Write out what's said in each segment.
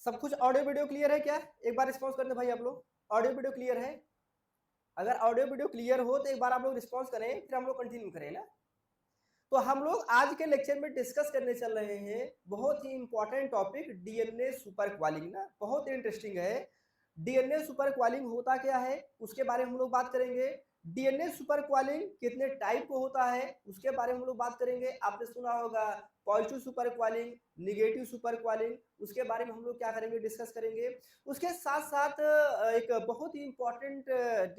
सब कुछ audio video clear है क्या? एक बार रिस्पॉन्स कर दे भाई आप लोग। ऑडियो वीडियो क्लियर है? अगर ऑडियो वीडियो क्लियर हो तो एक बार आप लोग रिस्पॉन्स करें, फिर हम लोग कंटिन्यू करें ना। तो हम लोग आज के लेक्चर में डिस्कस करने चल रहे हैं बहुत ही इंपॉर्टेंट टॉपिक, डीएनए सुपर क्वालिंग ना, बहुत ही इंटरेस्टिंग है। डीएनए सुपर क्वालिंग होता क्या है उसके बारे में हम लोग बात करेंगे। डीएनए सुपर क्वालिंग कितने टाइप को होता है उसके बारे में हम लोग बात करेंगे। आपने सुना होगा पॉजिटिव सुपर क्वालिंग, निगेटिव सुपर क्वालिंग, उसके बारे में हम लोग क्या करेंगे, डिस्कस करेंगे। उसके साथ साथ एक बहुत ही इंपॉर्टेंट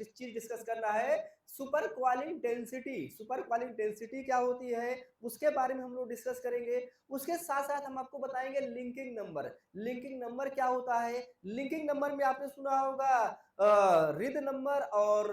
चीज डिस्कस करना है, सुपर क्वालिंग डेंसिटी। सुपर क्वालिंग डेंसिटी क्या होती है उसके बारे में हम लोग डिस्कस करेंगे। उसके साथ साथ हम आपको बताएंगे लिंकिंग नंबर। लिंकिंग नंबर क्या होता है? लिंकिंग नंबर में आपने सुना होगा रिद नंबर और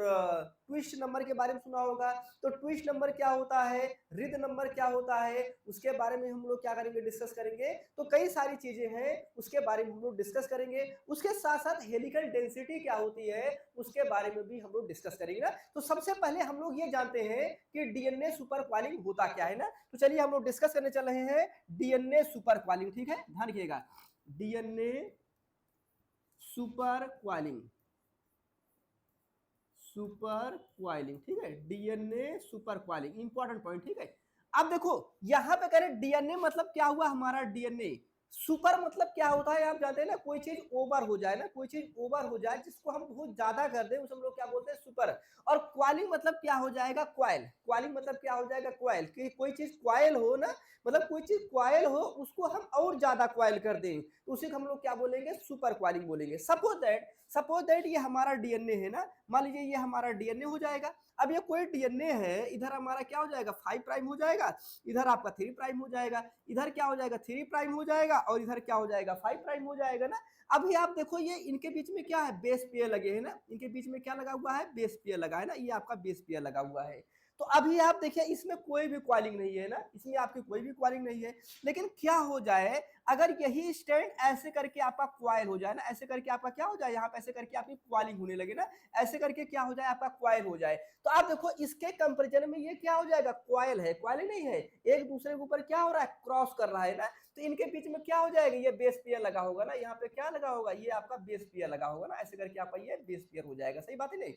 ट्विस्ट नंबर के बारे में सुना होगा। तो ट्विस्ट नंबर क्या होता है, रिद नंबर क्या होता है, उसके बारे में हम लोग क्या करेंगे, डिस्कस करेंगे। तो कई सारी चीजें हैं उसके बारे में हम लोग डिस्कस करेंगे। उसके साथ साथ हेलिकल डेंसिटी क्या होती है उसके बारे में भी हम लोग डिस्कस करेंगे ना। तो सबसे पहले हम लोग ये जानते हैं कि डीएनए सुपर क्वालिंग होता क्या है ना। तो चलिए हम लोग डिस्कस करने चल रहे हैं डीएनए सुपर क्वालिंग। ठीक है, ध्यान रखिएगा, डीएनए सुपर क्वालिंग, सुपर क्वाइलिंग। ठीक है, DNA super coiling important point. ठीक है, अब देखो यहां पे करें डीएनए मतलब क्या हुआ हमारा डीएनए। सुपर मतलब क्या होता है आप जानते हैं ना, कोई चीज ओवर हो जाए ना, कोई चीज ओवर हो जाए जिसको हम बहुत ज्यादा कर दें उसे हम लोग क्या बोलते हैं, सुपर। और क्वालिंग मतलब क्या हो जाएगा, क्वाइल। क्वालिंग मतलब क्या हो जाएगा, क्वाइल। कि कोई चीज क्वाइल हो ना, मतलब कोई चीज क्वाइल हो उसको हम और ज्यादा क्वाइल कर दें तो उसे हम लोग क्या बोलेंगे, सुपर क्वालिंग बोलेंगे। सपोज दैट ये हमारा डीएनए है ना, मान लीजिए ये हमारा डीएनए हो जाएगा। अब ये कोई डीएनए है, इधर हमारा क्या हो जाएगा, 5 प्राइम हो जाएगा, इधर आपका 3 प्राइम हो जाएगा, इधर क्या हो जाएगा, 3 प्राइम हो जाएगा, और इधर क्या हो जाएगा, 5 प्राइम हो जाएगा ना। अभी आप देखो ये इनके बीच में क्या है, बेस पेयर लगे हैं ना, इनके बीच में क्या लगा हुआ है, बेस पेयर लगा है ना, ये आपका बेस पेयर लगा हुआ है। तो अभी आप देखिए इसमें कोई भी क्वालिंग नहीं है ना, इसमें आपकी कोई भी क्वालिंग नहीं है। लेकिन क्या हो जाए अगर यही स्टैंड ऐसे करके आपका क्वाइल हो जाए ना, ऐसे करके आपका क्या हो जाए, यहाँ पे ऐसे करके आपकी क्वालिंग होने लगे ना, ऐसे करके क्या हो जाए, आपका क्वाइल हो जाए। तो आप देखो इसके कंपेरिजन में ये क्या हो जाएगा, क्वाइल है, क्वाइल नहीं है, एक दूसरे के ऊपर क्या हो रहा है, क्रॉस कर रहा है ना। तो इनके बीच में क्या हो जाएगा, ये बेस पेयर लगा होगा ना, यहाँ पे क्या लगा होगा, ये आपका बेस पेयर लगा होगा ना, ऐसे करके आपका ये बेस पेयर हो जाएगा। सही बात है नहीं,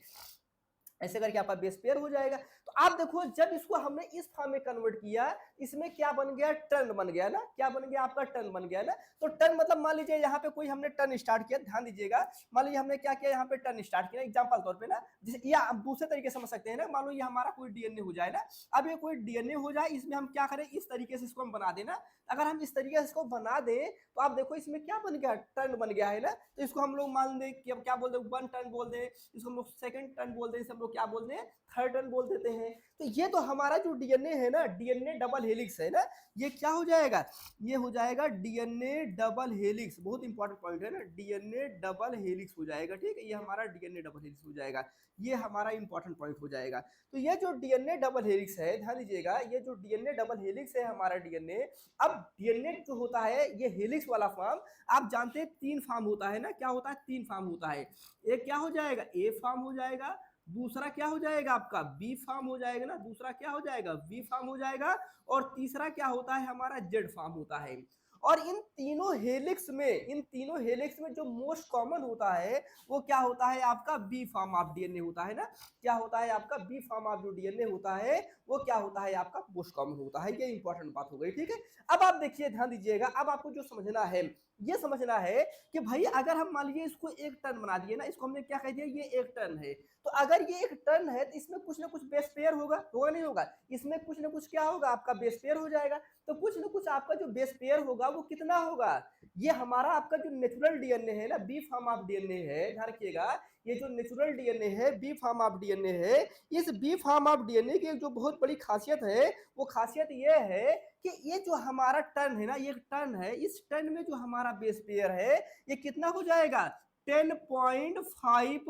ऐसे करके आपका बेस पेयर हो जाएगा। तो आप देखो जब इसको हमने इस फॉर्म में कन्वर्ट किया, इसमें क्या बन गया, टर्न बन गया ना, क्या बन गया, आपका टर्न बन गया ना। तो टर्न मतलब मान लीजिए यहाँ पे कोई हमने टर्न स्टार्ट किया, ध्यान दीजिएगा, मान लीजिए हमने क्या किया, यहाँ पे टर्न स्टार्ट किया एग्जांपल तौर पे ना, जैसे या आप दूसरे तरीके से समझ सकते हैं ना, मान लो ये हमारा कोई डीएनए हो जाए ना। अब ये कोई डीएनए हो जाए, इसमें हम क्या करें, इस तरीके से इसको हम बना देना। अगर हम इस तरीके से इसको बना दें तो आप देखो इसमें क्या बन गया, टर्न बन गया है ना। तो इसको हम लोग मान दें कि क्या बोल दें, 1 टर्न बोल दें, इसको हम लोग सेकंड टर्न बोल दें, इसे हम लोग क्या बोल दें, थर्ड टर्न बोल देते हैं। तो ये तो हमारा जो डीएनए है ना, डीएनए डबल हेलिक्स है ना, ये क्या हो जाएगा, ये हो जाएगा डीएनए डबल हेलिक्स। बहुत इंपॉर्टेंट पॉइंट है ना, डीएनए डबल हेलिक्स हो जाएगा। ठीक है, ये हमारा डीएनए डबल हेलिक्स हो जाएगा, ये हमारा इंपॉर्टेंट पॉइंट हो जाएगा। तो ये जो डीएनए डबल हेलिक्स है, ध्यान दीजिएगा, ये जो डीएनए डबल हेलिक्स है हमारा डीएनए। अब डीएनए जो होता है ये हेलिक्स वाला फॉर्म, आप जानते हैं 3 फॉर्म होता है ना, क्या होता है, 3 फॉर्म होता है। एक क्या हो जाएगा, ए फॉर्म हो जाएगा, दूसरा क्या हो जाएगा आपका, बी फार्म हो जाएगा ना, दूसरा क्या हो जाएगा, बी फार्म हो जाएगा, और तीसरा क्या होता है हमारा, जेड फार्म होता है। और इन तीनों हेलिक्स में, इन तीनों हेलिक्स में जो मोस्ट कॉमन होता है वो क्या होता है, आपका बी फार्म ऑफ डीएनए होता है ना। क्या होता है आपका, बी फार्म ऑफ जो डीएनए होता है वो क्या होता है, आपका मोस्ट कॉमन होता है। ये इंपॉर्टेंट बात हो गई। ठीक है, अब आप देखिए, ध्यान दीजिएगा, अब आपको जो समझना है, ये समझना है कि भाई अगर हम मान लीजिए इसको एक टर्न बना दिए ना, इसको हमने क्या कह दिया, ये एक टर्न है। तो अगर ये एक टर्न है तो इसमें कुछ ना कुछ बेस पेयर होगा, होगा नहीं होगा, इसमें कुछ ना कुछ क्या होगा, आपका बेस पेयर हो जाएगा। तो कुछ ना कुछ आपका जो बेस पेयर होगा वो कितना होगा, ये हमारा आपका जो नेचुरल डीएनए है ना, बी फॉर्म ऑफ डीएनए है, ध्यान रखिएगा, ये जो नेचुरल डीएनए है, बी फॉर्म ऑफ डीएनए है। इस बी फॉर्म ऑफ डीएनए की जो बहुत बड़ी खासियत है, वो खासियत ये है कि ये जो हमारा टर्न है ना, ये टर्न है, इस टर्न में जो हमारा बेस पेयर है ये कितना हो जाएगा, 10.5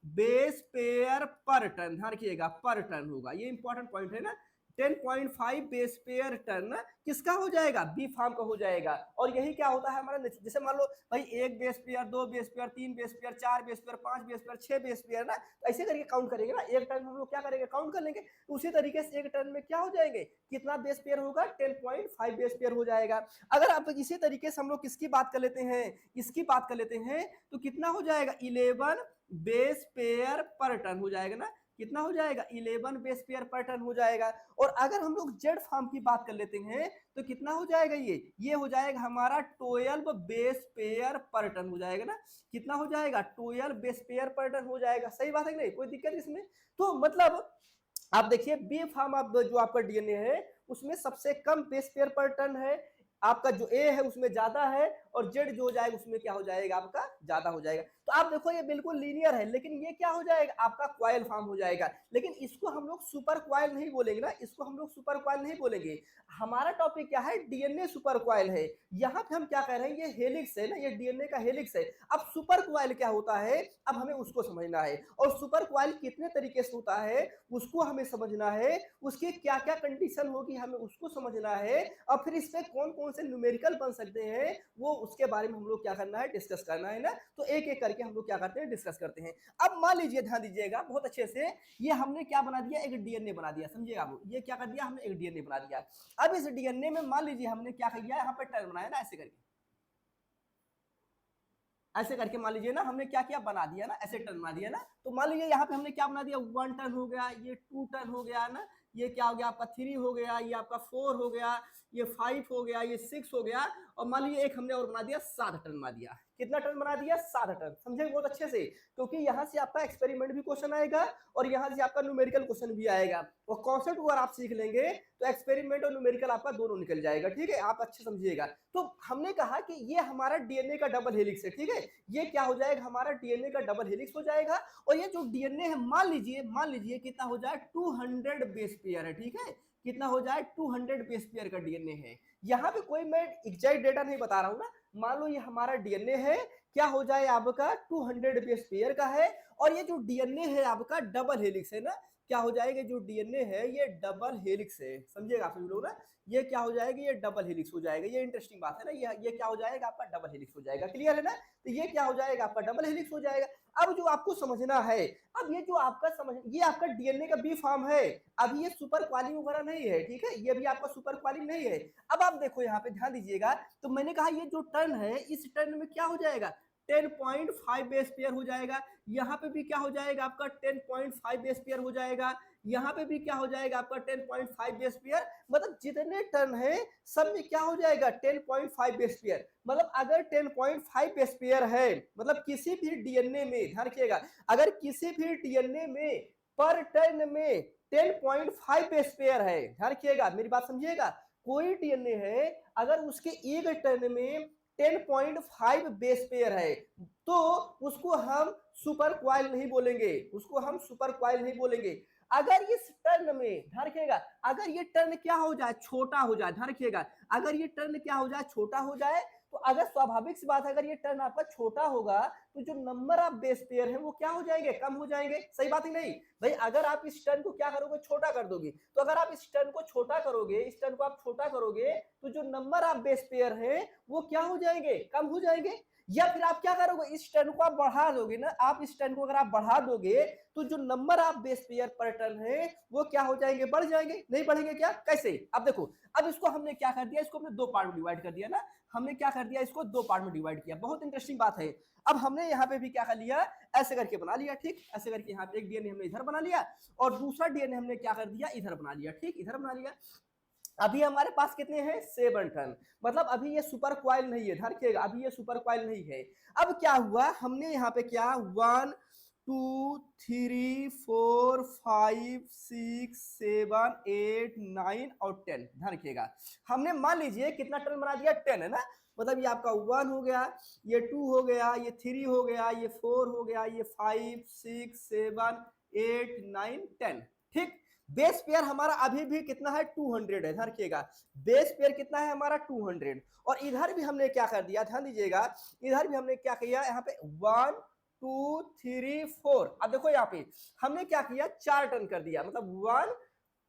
बेस पेयर पर टर्न। ध्यान रखिएगा, पर टर्न होगा, ये इंपॉर्टेंट पॉइंट है ना, 10.5 बेस पेयर टन किसका हो जाएगा, बी फार्म का हो जाएगा। और यही क्या होता है हमारा, जैसे मान लो भाई 1 base pair, 2 base pair, 3 base pair, 4 base pair, 5 base pair, 6 base pair ना, तो ऐसे करके काउंट करेंगे ना, एक टन हम लोग क्या करेंगे, काउंट कर लेंगे। उसी तरीके से एक टन में क्या हो जाएंगे, कितना बेस पेयर होगा, 10.5 बेस पेयर हो जाएगा। अगर आप इसी तरीके से हम लोग किसकी बात कर लेते हैं, इसकी बात कर लेते हैं, तो कितना हो जाएगा, 11 बेस पेयर पर टन हो जाएगा ना, कितना हो जाएगा, 11 बेस पेयर पर टन हो जाएगा। और अगर हम लोग जेड फार्म की बात कर लेते हैं तो कितना हो जाएगा, ये हो जाएगा हमारा 12 बेस पेयर पर टन हो जाएगा ना, कितना हो जाएगा, 12 बेस पेयर पर टन हो जाएगा। सही बात है कि नहीं, कोई दिक्कत इसमें। तो मतलब आप देखिए बी फार्म आप जो आपका डीएनए है उसमें सबसे कम बेस पेयर पर टन है, आपका जो ए है उसमें ज्यादा है, और जेड जो हो जाएगा उसमें क्या हो जाएगा, आपका ज्यादा हो जाएगा। तो आप देखो ये बिल्कुल लीनियर है, लेकिन ये क्या हो जाएगा, आपका क्वाइल फॉर्म हो जाएगा। लेकिन इसको हम लोग सुपर क्वाइल नहीं बोलेंगे ना, इसको हम लोग सुपर क्वाइल नहीं बोलेंगे। हमारा टॉपिक क्या है, डीएनए सुपर क्वाइल है। यहाँ पे हम क्या कह रहे हैं, ये हेलिक्स है ना, ये डीएनए का हेलिक्स है। अब सुपर क्वाइल क्या होता है, अब हमें उसको समझना है, और सुपर क्वाइल कितने तरीके से होता है उसको हमें समझना है, उसकी क्या क्या कंडीशन होगी हमें उसको समझना है, और फिर इसमें कौन कौन से न्यूमेरिकल बन सकते हैं वो उसके बारे में हम लोग क्या करना है, डिस्कस करना है ना। तो एक एक करके हम लोग क्या करते हैं, डिस्कस करते हैं। अब मान लीजिए, ध्यान दीजिएगा बहुत अच्छे से, ये हमने क्या बना दिया, एक डीएनए बना दिया, समझिएगा आप, ये क्या कर दिया हमने, एक डीएनए बना दिया। अब इस डीएनए में मान लीजिए हमने क्या किया, यहाँ पे टर्न बनाया ना, ऐसे करके, ऐसे करके मान लीजिए ना, हमने क्या किया, बना दिया ना, ऐसे टर्न बना दिया ना। तो मान लीजिए यहाँ पे हमने क्या बना दिया, 1 टर्न हो गया, ये 2 टर्न हो गया ना, ये क्या हो गया आपका 3 हो गया, ये आपका 4 हो गया, ये 5 हो गया, ये 6 हो गया, और मान लीजिए एक हमने और बना दिया, 7 टर्न बना दिया। कितना टर्न बना दिया, 7 टर्न। समझे बहुत अच्छे से, क्योंकि यहाँ से आपका एक्सपेरिमेंट भी क्वेश्चन आएगा और यहाँ से आपका न्यूमेरिकल क्वेश्चन भी आएगा। और कॉन्सेप्ट अगर आप सीख लेंगे तो एक्सपेरिमेंट और न्यूमेरिकल आपका दोनों निकल जाएगा। ठीक है, आप अच्छे समझिएगा। तो हमने कहा कि ये हमारा डीएनए का डबल हेलिक्स है। ठीक है, ये क्या हो जाएगा, हमारा डीएनए का डबल हेलिक्स हो जाएगा। और ये जो डीएनए है, मान लीजिए कितना हो जाए, 200 बेस पेयर है। ठीक है, कितना हो जाए, 200 बेस पेयर का डीएनए है। यहाँ पे कोई मैं एग्जैक्ट डेटा नहीं बता रहा हूँ ना, मान लो ये हमारा डीएनए है, क्या हो जाए आपका, 200 बेस पेयर का है। और ये जो डीएनए है आपका डबल हेलिक्स है ना, क्या हो जाएगा, जो डीएनए है ये डबल हेलिक्स है। समझिएगा आप सभी लोग ना, ये क्या हो जाएगा, ये डबल हेलिक्स हो जाएगा। ये इंटरेस्टिंग बात है ना, ये क्या हो जाएगा आपका, डबल हेलिक्स हो जाएगा। क्लियर है ना, तो ये क्या हो जाएगा आपका, डबल हेलिक्स हो जाएगा। अब जो आपको समझना है, अब ये जो आपका ये आपका डीएनए का बी फॉर्म है, अभी ये सुपर क्वालिंग वगैरह नहीं है। ठीक है, ये भी आपका सुपर क्वालिंग नहीं है। अब आप देखो यहाँ पे ध्यान दीजिएगा, तो मैंने कहा ये जो टर्न है, इस टर्न में क्या हो जाएगा, 10.5 बेस पेयर हो जाएगा। यहाँ पे भी क्या हो जाएगा आपका, 10.5 बेस पेयर हो जाएगा। यहाँ पे भी क्या हो जाएगा आपका, 10.5 बेस पेयर। मतलब जितने टर्न है सब में क्या हो जाएगा, 10.5 बेस पेयर। मतलब अगर 10.5 बेस पेयर है, मतलब किसी भी डीएनए में, ध्यान रखिएगा, अगर किसी भी डीएनए में पर टर्न में 10.5 बेस पेयर है, ध्यान रखिएगा, मेरी बात समझिएगा, कोई डीएनए है अगर उसके एक टर्न में 10.5 बेस पेयर है, तो उसको हम सुपर क्वाइल नहीं बोलेंगे, उसको हम सुपर क्वाइल नहीं बोलेंगे। अगर इस टर्न में, ध्यान रखिएगा, अगर ये टर्न क्या हो जाए, छोटा हो जाए, ध्यान रखिएगा, अगर ये टर्न क्या हो जाए, छोटा हो जाए, तो अगर स्वाभाविक सी बात है, अगर ये टर्न आपका छोटा होगा तो जो नंबर ऑफ बेस पेयर है वो क्या हो जाएंगे, कम हो जाएंगे। सही बात ही नहीं भाई, अगर आप इस टर्न को क्या करोगे, छोटा कर दोगे, तो अगर आप इस टर्न को छोटा करोगे, इस टर्न को आप छोटा करोगे, तो जो नंबर ऑफ बेस पेयर है वो क्या हो जाएंगे, कम हो जाएंगे। या फिर आप क्या करोगे, इस टर्न को आप बढ़ा दोगे ना, आप इस टर्न को अगर आप बढ़ा दोगे तो जो नंबर ऑफ बेस पेयर पर टर्न है वो क्या हो जाएंगे, बढ़ जाएंगे। नहीं बढ़ेंगे क्या, कैसे, अब देखो, अब इसको हमने क्या कर दिया, इसको हमने दो पार्ट में डिवाइड कर दिया ना, हमने क्या कर दिया, इसको दो पार्ट में डिवाइड किया। बहुत इंटरेस्टिंग बात है। अब हमने यहाँ पे भी क्या कर लिया, ऐसे करके बना लिया। ठीक, ऐसे करके यहाँ पे एक डीएनए हमने इधर बना लिया और दूसरा डीएनए हमने क्या कर दिया, इधर बना लिया। ठीक, इधर बना लिया। अभी हमारे पास कितने हैं, 7 टन। मतलब अभी ये सुपर क्वाइल नहीं है, ध्यान रखिएगा, अभी ये सुपर क्वाइल नहीं है। अब क्या हुआ, हमने यहाँ पे क्या, 1 2 3 4 5 6 7 8 9 और 10, ध्यान रखिएगा, हमने मान लीजिए कितना टन बना दिया, 10 है ना। मतलब ये आपका 1 हो गया, ये 2 हो गया, ये 3 हो गया, ये 4 हो गया, ये 5 6 7 8 9 10। ठीक, बेस पेयर हमारा अभी भी कितना है, 200 है, ध्यान रखिएगा, बेस पेयर कितना है हमारा, 200। और इधर भी हमने क्या कर दिया, ध्यान दीजिएगा, इधर भी हमने क्या किया, यहाँ पे 1 2 3 4। अब देखो यहाँ पे हमने क्या किया, 4 टन कर दिया, मतलब 1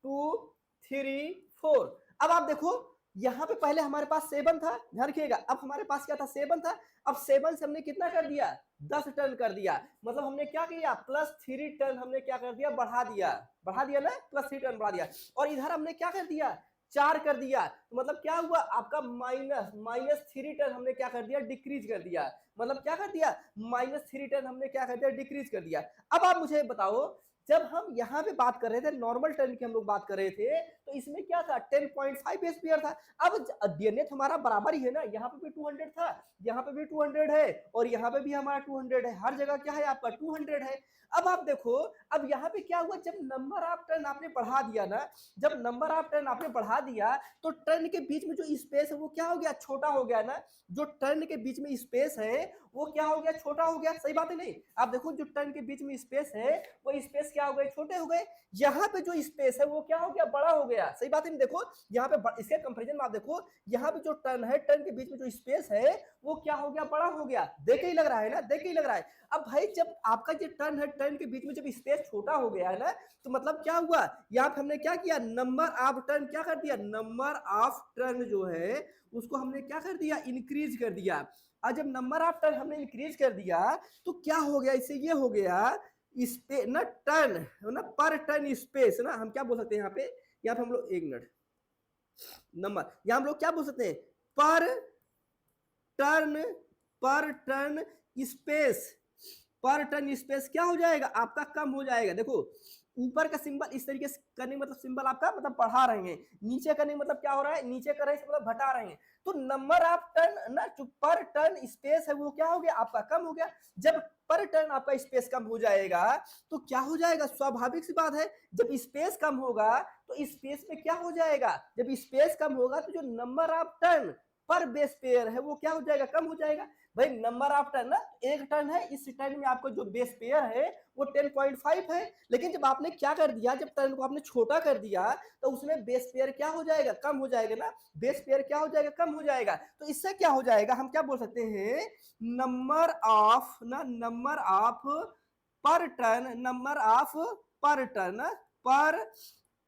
2 3 4। अब आप देखो यहाँ पे पहले हमारे पास 7 था, ध्यान रखिएगा, अब हमारे पास क्या था 7 था, अब 7 से हमने कितना कर दिया 10 टर्न कर दिया, मतलब हमने क्या किया +3 टर्न हमने क्या कर दिया बढ़ा दिया ना, +3 टर्न बढ़ा दिया। और इधर हमने क्या कर दिया 4 कर दिया, तो मतलब क्या हुआ आपका -3 टर्न हमने क्या कर दिया डिक्रीज कर दिया, मतलब क्या कर दिया -3 टर्न हमने क्या कर दिया डिक्रीज कर दिया। अब आप मुझे बताओ जब हम यहाँ पे बात कर रहे थे नॉर्मल टर्न की हम लोग बात कर रहे थे, तो इसमें क्या था 10.5 एम्पियर था। अब डीएनए तो हमारा बराबर ही है ना, यहाँ पे भी 200 था, यहाँ पे भी 200 है, और यहाँ पे भी हमारा 200 है, हर जगह क्या है आपका 200 है। अब आप देखो अब यहाँ पे क्या हुआ, जब नंबर ऑफ टर्न आपने बढ़ा दिया ना, जब नंबर ऑफ टर्न आपने बढ़ा दिया तो टर्न के बीच में जो स्पेस है वो क्या हो गया छोटा हो गया ना, जो टर्न के बीच में स्पेस है वो क्या हो गया छोटा हो गया, सही बात है नहीं। आप देखो जो टर्न के बीच में स्पेस है वो स्पेस क्या हो गए छोटे हो गए, यहाँ पे जो स्पेस है वो क्या हो गया बड़ा हो गया, सही बात है नहीं। देखो यहाँ पे इसके कंपैरिजन में आप देखो यहाँ पे जो टर्न है टर्न के बीच में जो स्पेस है वो क्या हो गया बड़ा हो गया, देख ही लग रहा है ना, देख ही लग रहा है। अब भाई जब आपका जो टर्न है टर्न के बीच में जब स्पेस छोटा हो गया है ना, तो मतलब क्या हुआ यहाँ पे हमने क्या किया नंबर ऑफ टर्न क्या कर दिया, नंबर ऑफ टर्न जो है उसको हमने क्या कर दिया इंक्रीज कर दिया। और जब नंबर ऑफ टर्न हमने इंक्रीज कर दिया तो क्या हो गया, इससे ये हो गया स्पेस ना टर्न ना पर टर्न स्पेस ना, हम क्या बोल सकते हैं यहाँ पे हम लोग एक मिनट नंबर यहाँ हम लोग क्या बोल सकते हैं पर टर्न स्पेस, पर टर्न स्पेस क्या हो जाएगा आपका कम हो जाएगा। देखो ऊपर का सिंबल इस तरीके से करने मतलब सिंबल आपका मतलब बढ़ा रहे हैं, नीचे करने मतलब क्या हो रहा है नीचे कर रहे हैं मतलब घटा रहे हैं। तो नंबर ऑफ टर्न ना जो पर टर्न स्पेस है वो क्या हो गया आपका कम हो गया। जब पर टर्न आपका स्पेस कम हो जाएगा तो क्या हो जाएगा, स्वाभाविक सी बात है जब स्पेस कम होगा तो स्पेस में क्या हो जाएगा, जब स्पेस कम होगा तो जो नंबर ऑफ टर्न पर बेस पेयर है वो क्या हो जाएगा कम हो जाएगा। भाई नंबर ऑफ टर्न ना एक टर्न है, इस टर्न में आपको जो बेस पेयर है वो 10.5 है, लेकिन जब आपने क्या कर दिया जब टर्न को आपने छोटा कर दिया तो उसमें बेस पेयर क्या हो जाएगा कम हो जाएगा ना, बेस पेयर क्या हो जाएगा कम हो जाएगा। तो इससे क्या हो जाएगा हम क्या बोल सकते हैं नंबर ऑफ ना नंबर ऑफ पर टर्न, नंबर ऑफ पर टर्न पर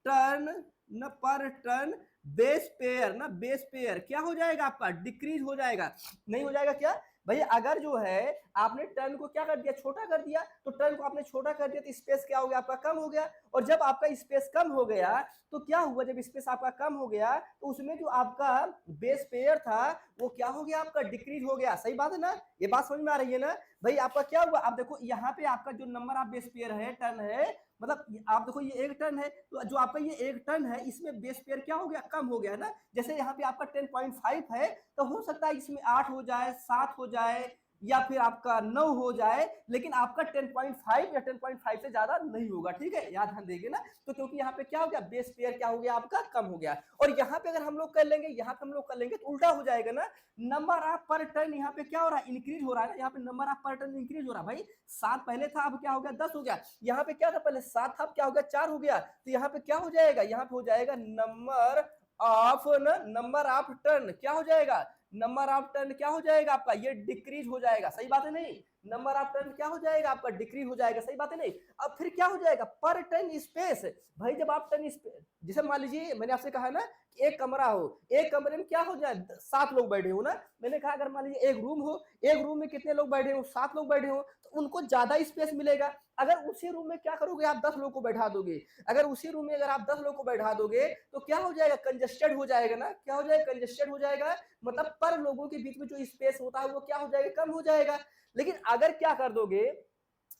टर्न न पर टर्न बेस पेयर ना बेस पेयर क्या हो जाएगा आपका डिक्रीज हो जाएगा, नहीं हो जाएगा क्या भैया। अगर जो है आपने टर्न को क्या कर दिया छोटा कर दिया, तो टर्न को आपने छोटा कर दिया तो स्पेस क्या हो गया आपका कम हो गया, और जब आपका स्पेस कम हो गया तो क्या हुआ जब स्पेस आपका कम हो गया तो उसमें जो आपका बेस पेयर था वो क्या हो गया आपका डिक्रीज हो गया, सही बात है ना, ये बात समझ में आ रही है ना। भाई आपका क्या हुआ आप देखो यहाँ पे आपका जो नंबर ऑफ बेस पेयर है टर्न है, मतलब आप देखो ये एक टर्न है तो जो आपका ये एक टर्न है इसमें बेस पेयर क्या हो गया कम हो गया ना। जैसे यहाँ पे आपका 10.5 है तो हो सकता है इसमें 8 हो जाए 7 हो जाए या फिर आपका 9 हो जाए, लेकिन आपका 10.5 या 10.5 से ज्यादा नहीं होगा, ठीक है याद ध्यान देंगे ना। तो क्योंकि यहाँ पे क्या हो गया बेस पेयर क्या हो गया आपका कम हो गया, और यहाँ पे अगर हम लोग कर लेंगे यहाँ पे हम लोग कर लेंगे तो उल्टा हो जाएगा ना, नंबर ऑफ पर टर्न यहाँ पे क्या हो रहा है इंक्रीज हो रहा है ना, यहाँ पे नंबर ऑफ पर टर्न इंक्रीज हो रहा है। भाई 7 पहले था अब क्या हो गया 10 हो गया, यहाँ पे क्या था पहले 7 था अब क्या हो गया 4 हो गया, तो यहाँ पे क्या हो जाएगा यहाँ पे हो जाएगा नंबर ऑफ ना नंबर ऑफ टर्न क्या हो जाएगा, नंबर ऑफ टर्न क्या हो जाएगा आपका ये डिक्रीज हो जाएगा, सही बात है नहीं, नंबर ऑफ टर्न क्या हो जाएगा आपका डिक्रीज हो जाएगा, सही बात है नहीं। अब फिर क्या हो जाएगा पर टर्न स्पेस, भाई जब आप टर्न स्पेस जैसे मान लीजिए मैंने आपसे कहा ना एक कमरा हो, एक कमरे में क्या हो जाए 7 लोग बैठे हो ना, मैंने कहा अगर मान लीजिए एक रूम हो, एक रूम में कितने लोग बैठे हो 7 लोग बैठे हो, तो उनको ज्यादा स्पेस मिलेगा। अगर उसी रूम में क्या करोगे आप 10 लोग को बैठा दोगे, अगर उसी रूम में अगर आप 10 लोग को बैठा दोगे तो क्या हो जाएगा कंजेस्टेड हो जाएगा ना, क्या हो जाएगा कंजेस्टेड हो जाएगा, मतलब पर लोगों के बीच में जो स्पेस होता है वो क्या हो जाएगा कम हो जाएगा। लेकिन अगर क्या कर दोगे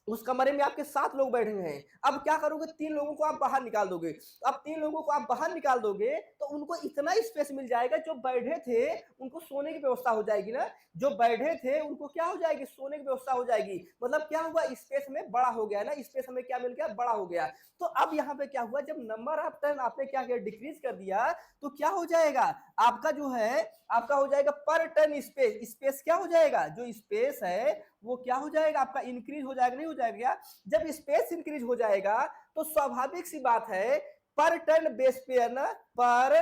उस कमरे में आपके 7 लोग बैठे हैं, अब क्या करोगे 3 लोगों को आप बाहर निकाल दोगे, अब 3 लोगों को आप बाहर निकाल दोगे तो उनको इतना स्पेस मिल जाएगा, जो बैठे थे उनको सोने की व्यवस्था हो जाएगी ना, जो बैठे थे उनको क्या हो जाएगी सोने की व्यवस्था हो जाएगी, मतलब क्या हुआ स्पेस में बड़ा हो गया ना, स्पेस हमें क्या मिल गया बड़ा हो गया। तो अब यहाँ पे क्या हुआ जब नंबर ऑफ टर्न आपने क्या किया डिक्रीज कर दिया तो क्या हो जाएगा आपका जो है आपका हो जाएगा पर टर्न स्पेस, स्पेस क्या हो जाएगा जो स्पेस है वो क्या हो जाएगा आपका इंक्रीज हो जाएगा, नहीं हो जाएगा। जब स्पेस इंक्रीज हो जाएगा तो स्वाभाविक सी बात है पर टर्न बेस पेयर ना पर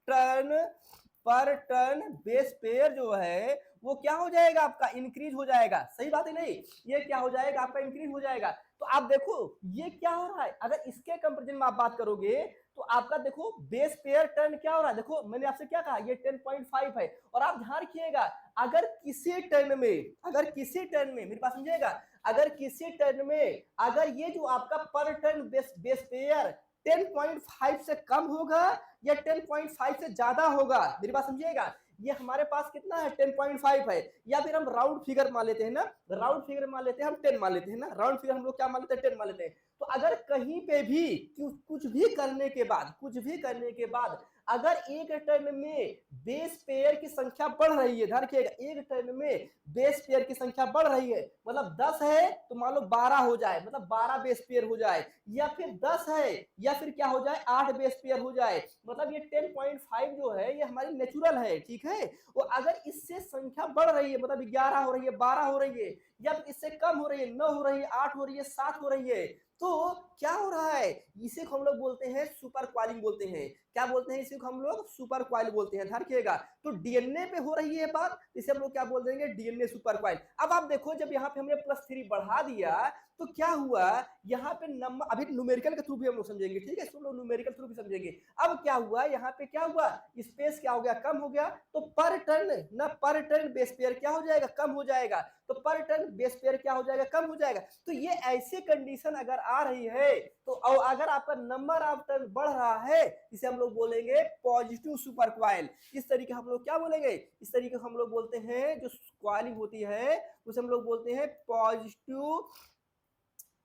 टर्न बेस पेयर जो है वो क्या हो जाएगा आपका इंक्रीज हो जाएगा, सही बात है नहीं, ये क्या हो जाएगा आपका इंक्रीज हो जाएगा। तो आप देखो ये क्या हो रहा है, अगर इसके कंपेरिजन में आप बात करोगे तो आपका देखो बेस पेयर टर्न क्या हो रहा है, देखो मैंने आपसे क्या कहा ये 10.5 है। और आप ध्यान रखिएगा अगर किसी टर्न में, अगर किसी टर्न में, मेरी बात समझिएगा, अगर किसी टर्न में अगर ये जो आपका पर टर्न बेस पेयर 10.5 से कम होगा या 10.5 से ज्यादा होगा, मेरी बात समझिएगा, ये हमारे पास कितना है 10.5 है, या फिर हम राउंड फिगर मान लेते हैं ना, राउंड फिगर मान लेते हैं हम 10 मान लेते हैं ना, राउंड फिगर हम लोग क्या मान लेते हैं 10 मान लेते हैं। तो अगर कहीं पे भी कुछ भी करने के बाद, कुछ भी करने के बाद अगर एक टर्न में बेस पेयर की संख्या बढ़ रही है, ध्यान रखिएगा एक टर्न में बेस पेयर की संख्या बढ़ रही है, मतलब 10 है तो मान लो 12 हो जाए, मतलब 12 बेस पेयर हो जाए, या फिर 10 है या फिर क्या हो जाए 8 बेस पेयर हो जाए, मतलब ये 10.5 जो है ये हमारी नेचुरल है, ठीक है। और अगर इससे संख्या बढ़ रही है, मतलब 11 हो रही है, 12 हो रही है, या फिर इससे कम हो रही है, 9 हो रही है, 8 हो रही है, 7 हो रही है, तो क्या हो रहा है, इसे हम लोग बोलते हैं सुपर क्वालिंग बोलते हैं। क्या बोलते हैं इसे हम लोग, सुपर क्वाइल बोलते हैं, ध्यान रखिएगा। तो डीएनए पे हो रही है बात, इसे हम लोग क्या बोल देंगे, डीएनए सुपर क्वाइल। अब आप देखो जब यहाँ पे हमने +3 बढ़ा दिया तो क्या हुआ, यहाँ पे नंबर, अभी न्यूमेरिकल के थ्रू भी हम लोग समझेंगे, ठीक है, इसको हम लोग न्यूमेरिकल थ्रू भी समझेंगे। अब क्या हुआ, यहाँ पे क्या हुआ, स्पेस क्या हो गया, कम हो गया, तो पर टर्न ना, पर टर्न बेस पेयर क्या हो जाएगा, कम हो जाएगा, तो पर टर्न बेस पेयर क्या हो जाएगा, कम हो जाएगा। तो ये ऐसी कंडीशन अगर आ रही है तो, और अगर आपका नंबर ऑफ टर्न बढ़ रहा है, इसे हम लोग बोलेंगे पॉजिटिव सुपर क्वाइल। इस तरीके हम लोग क्या बोलेंगे, इस तरीके हम लोग बोलते हैं जो क्वाइलिंग होती है उसे हम लोग बोलते हैं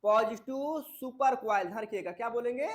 पॉजिटिव सुपर क्वाइल। ध्यान रखिएगा क्या बोलेंगे,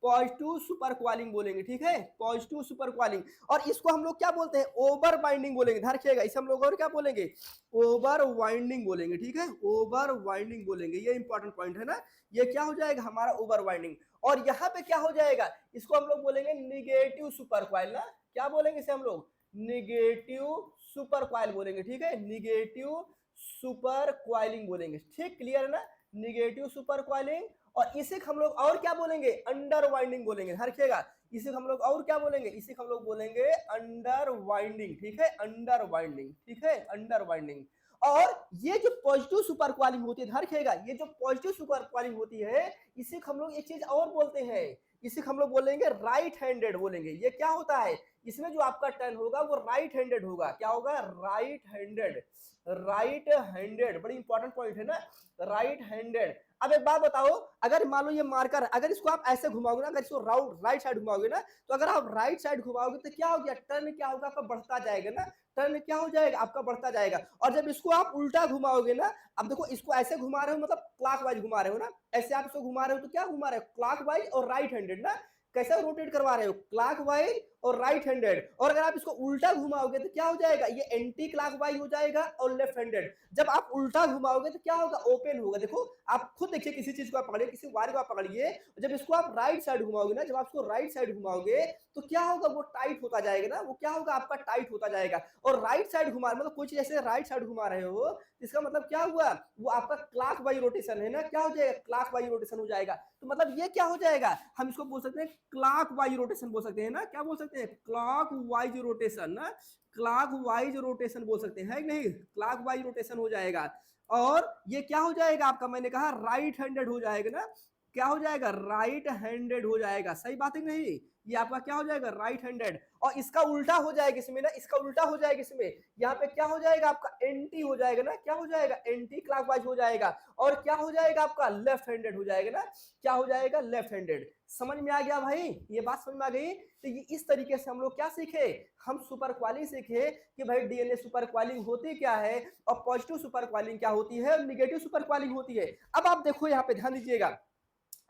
पॉजिटिव सुपर क्वालिंग बोलेंगे, ठीक है, पॉजिटिव सुपर क्वालिंग। और इसको हम लोग क्या बोलते हैं, ओवर बाइंडिंग बोलेंगे। ध्यान रखिएगा इसे हम लोग और क्या बोलेंगे, ओवर वाइंडिंग बोलेंगे, ठीक है, ओवर वाइंडिंग बोलेंगे। ये इंपॉर्टेंट पॉइंट है ना, ये क्या हो जाएगा हमारा ओवर वाइंडिंग। और यहाँ पे क्या हो जाएगा, इसको हम लोग बोलेंगे निगेटिव सुपर क्वाइल ना, क्या बोलेंगे इसे हम लोग, निगेटिव सुपर क्वाइल बोलेंगे, ठीक है, निगेटिव सुपर क्वाइलिंग बोलेंगे, ठीक, क्लियर है ना, निगेटिव सुपर क्वाइलिंग। और इसे हम लोग और क्या बोलेंगे, अंडर वाइंडिंग बोलेंगे। ध्यान रखिएगा इसे हम लोग और क्या बोलेंगे, इसे हम लोग बोलेंगे अंडर वाइंडिंग, ठीक है, अंडर वाइंडिंग, ठीक है, अंडर वाइंडिंग। और ये जो पॉजिटिव सुपर क्वालिंग होती है, ध्यान रखिएगा ये जो पॉजिटिव सुपर क्वालिंग होती है, इसे हम लोग एक चीज और बोलते हैं, इसे हम लोग बोलेंगे राइट हैंडेड बोलेंगे। ये क्या होता है, इसमें जो आपका टर्न होगा वो राइट हैंडेड होगा, क्या होगा, राइट हैंडेड, राइट हैंडेड, बड़ी इंपॉर्टेंट पॉइंट है ना, राइट हैंडेड। अब एक बात बताओ, अगर मान लो ये मार्कर, अगर इसको आप ऐसे घुमाओगे ना, अगर इसको राइट साइड घुमाओगे ना, तो अगर आप राइट साइड घुमाओगे तो क्या हो गया, टर्न क्या होगा आपका बढ़ता जाएगा ना, टर्न क्या हो जाएगा आपका बढ़ता जाएगा। और जब इसको आप उल्टा घुमाओगे ना, अब देखो इसको ऐसे घुमा रहे हो मतलब क्लॉकवाइज घुमा रहे हो ना, ऐसे आप इसको घुमा रहे हो तो क्या घुमा रहे हो, क्लॉकवाइज और राइट हैंडेड ना, कैसे रोटेट करवा रहे हो, क्लॉकवाइज और राइट हैंडेड। और अगर आप इसको उल्टा घुमाओगे तो क्या हो जाएगा, ये एंटी क्लॉकवाइज हो जाएगा और लेफ्ट हैंडेड। जब आप उल्टा घुमाओगे तो क्या होगा, ओपन होगा। देखो आप खुद देखिए, किसी चीज को आप पकड़िए, किसी वायर को आप पकड़िए, जब इसको आप राइट साइड घुमाओगे ना, जब आप इसको राइट साइड घुमाओगे तो क्या होगा, वो टाइट होता जाएगा ना, वो क्या होगा आपका टाइट होता जाएगा। और राइट साइड घुमा, मतलब कोई चीज ऐसे राइट साइड घुमा रहे हो, इसका मतलब क्या हुआ, वो आपका क्लॉकवाइज रोटेशन है ना, क्या हो जाएगा, क्लॉकवाइज रोटेशन हो जाएगा। तो मतलब ये क्या हो जाएगा, हम इसको बोल सकते हैं क्लॉकवाइज रोटेशन बोल सकते हैं ना, क्या बोल सकते हैं, क्लॉकवाइज रोटेशन ना, क्लॉकवाइज रोटेशन बोल सकते हैं कि नहीं, क्लॉकवाइज रोटेशन हो जाएगा। और ये क्या हो जाएगा आपका, मैंने कहा राइट हैंडेड हो जाएगा ना, क्या हो जाएगा, राइट हैंडेड हो जाएगा, सही बात है नहीं, ये आपका क्या हो जाएगा, राइट हैंडेड। और इसका उल्टा हो जाएगा इसमें ना, इसका उल्टा हो जाएगा इसमें, यहाँ पे क्या हो जाएगा आपका, एंटी हो जाएगा ना, क्या हो जाएगा, एंटी क्लॉकवाइज हो जाएगा। और क्या हो जाएगा आपका, लेफ्ट हैंडेड हो जाएगा ना, क्या हो जाएगा, लेफ्ट हैंडेड। समझ में आ गया भाई, ये बात समझ में आ गई। तो ये इस तरीके से हम लोग क्या सीखे, हम सुपर क्वालिंग सीखे कि भाई डीएनए सुपर क्वालिंग होती क्या है, और पॉजिटिव सुपर क्वालिंग क्या होती है, और निगेटिव सुपर क्वालिंग होती है। अब आप देखो यहाँ पे ध्यान दीजिएगा,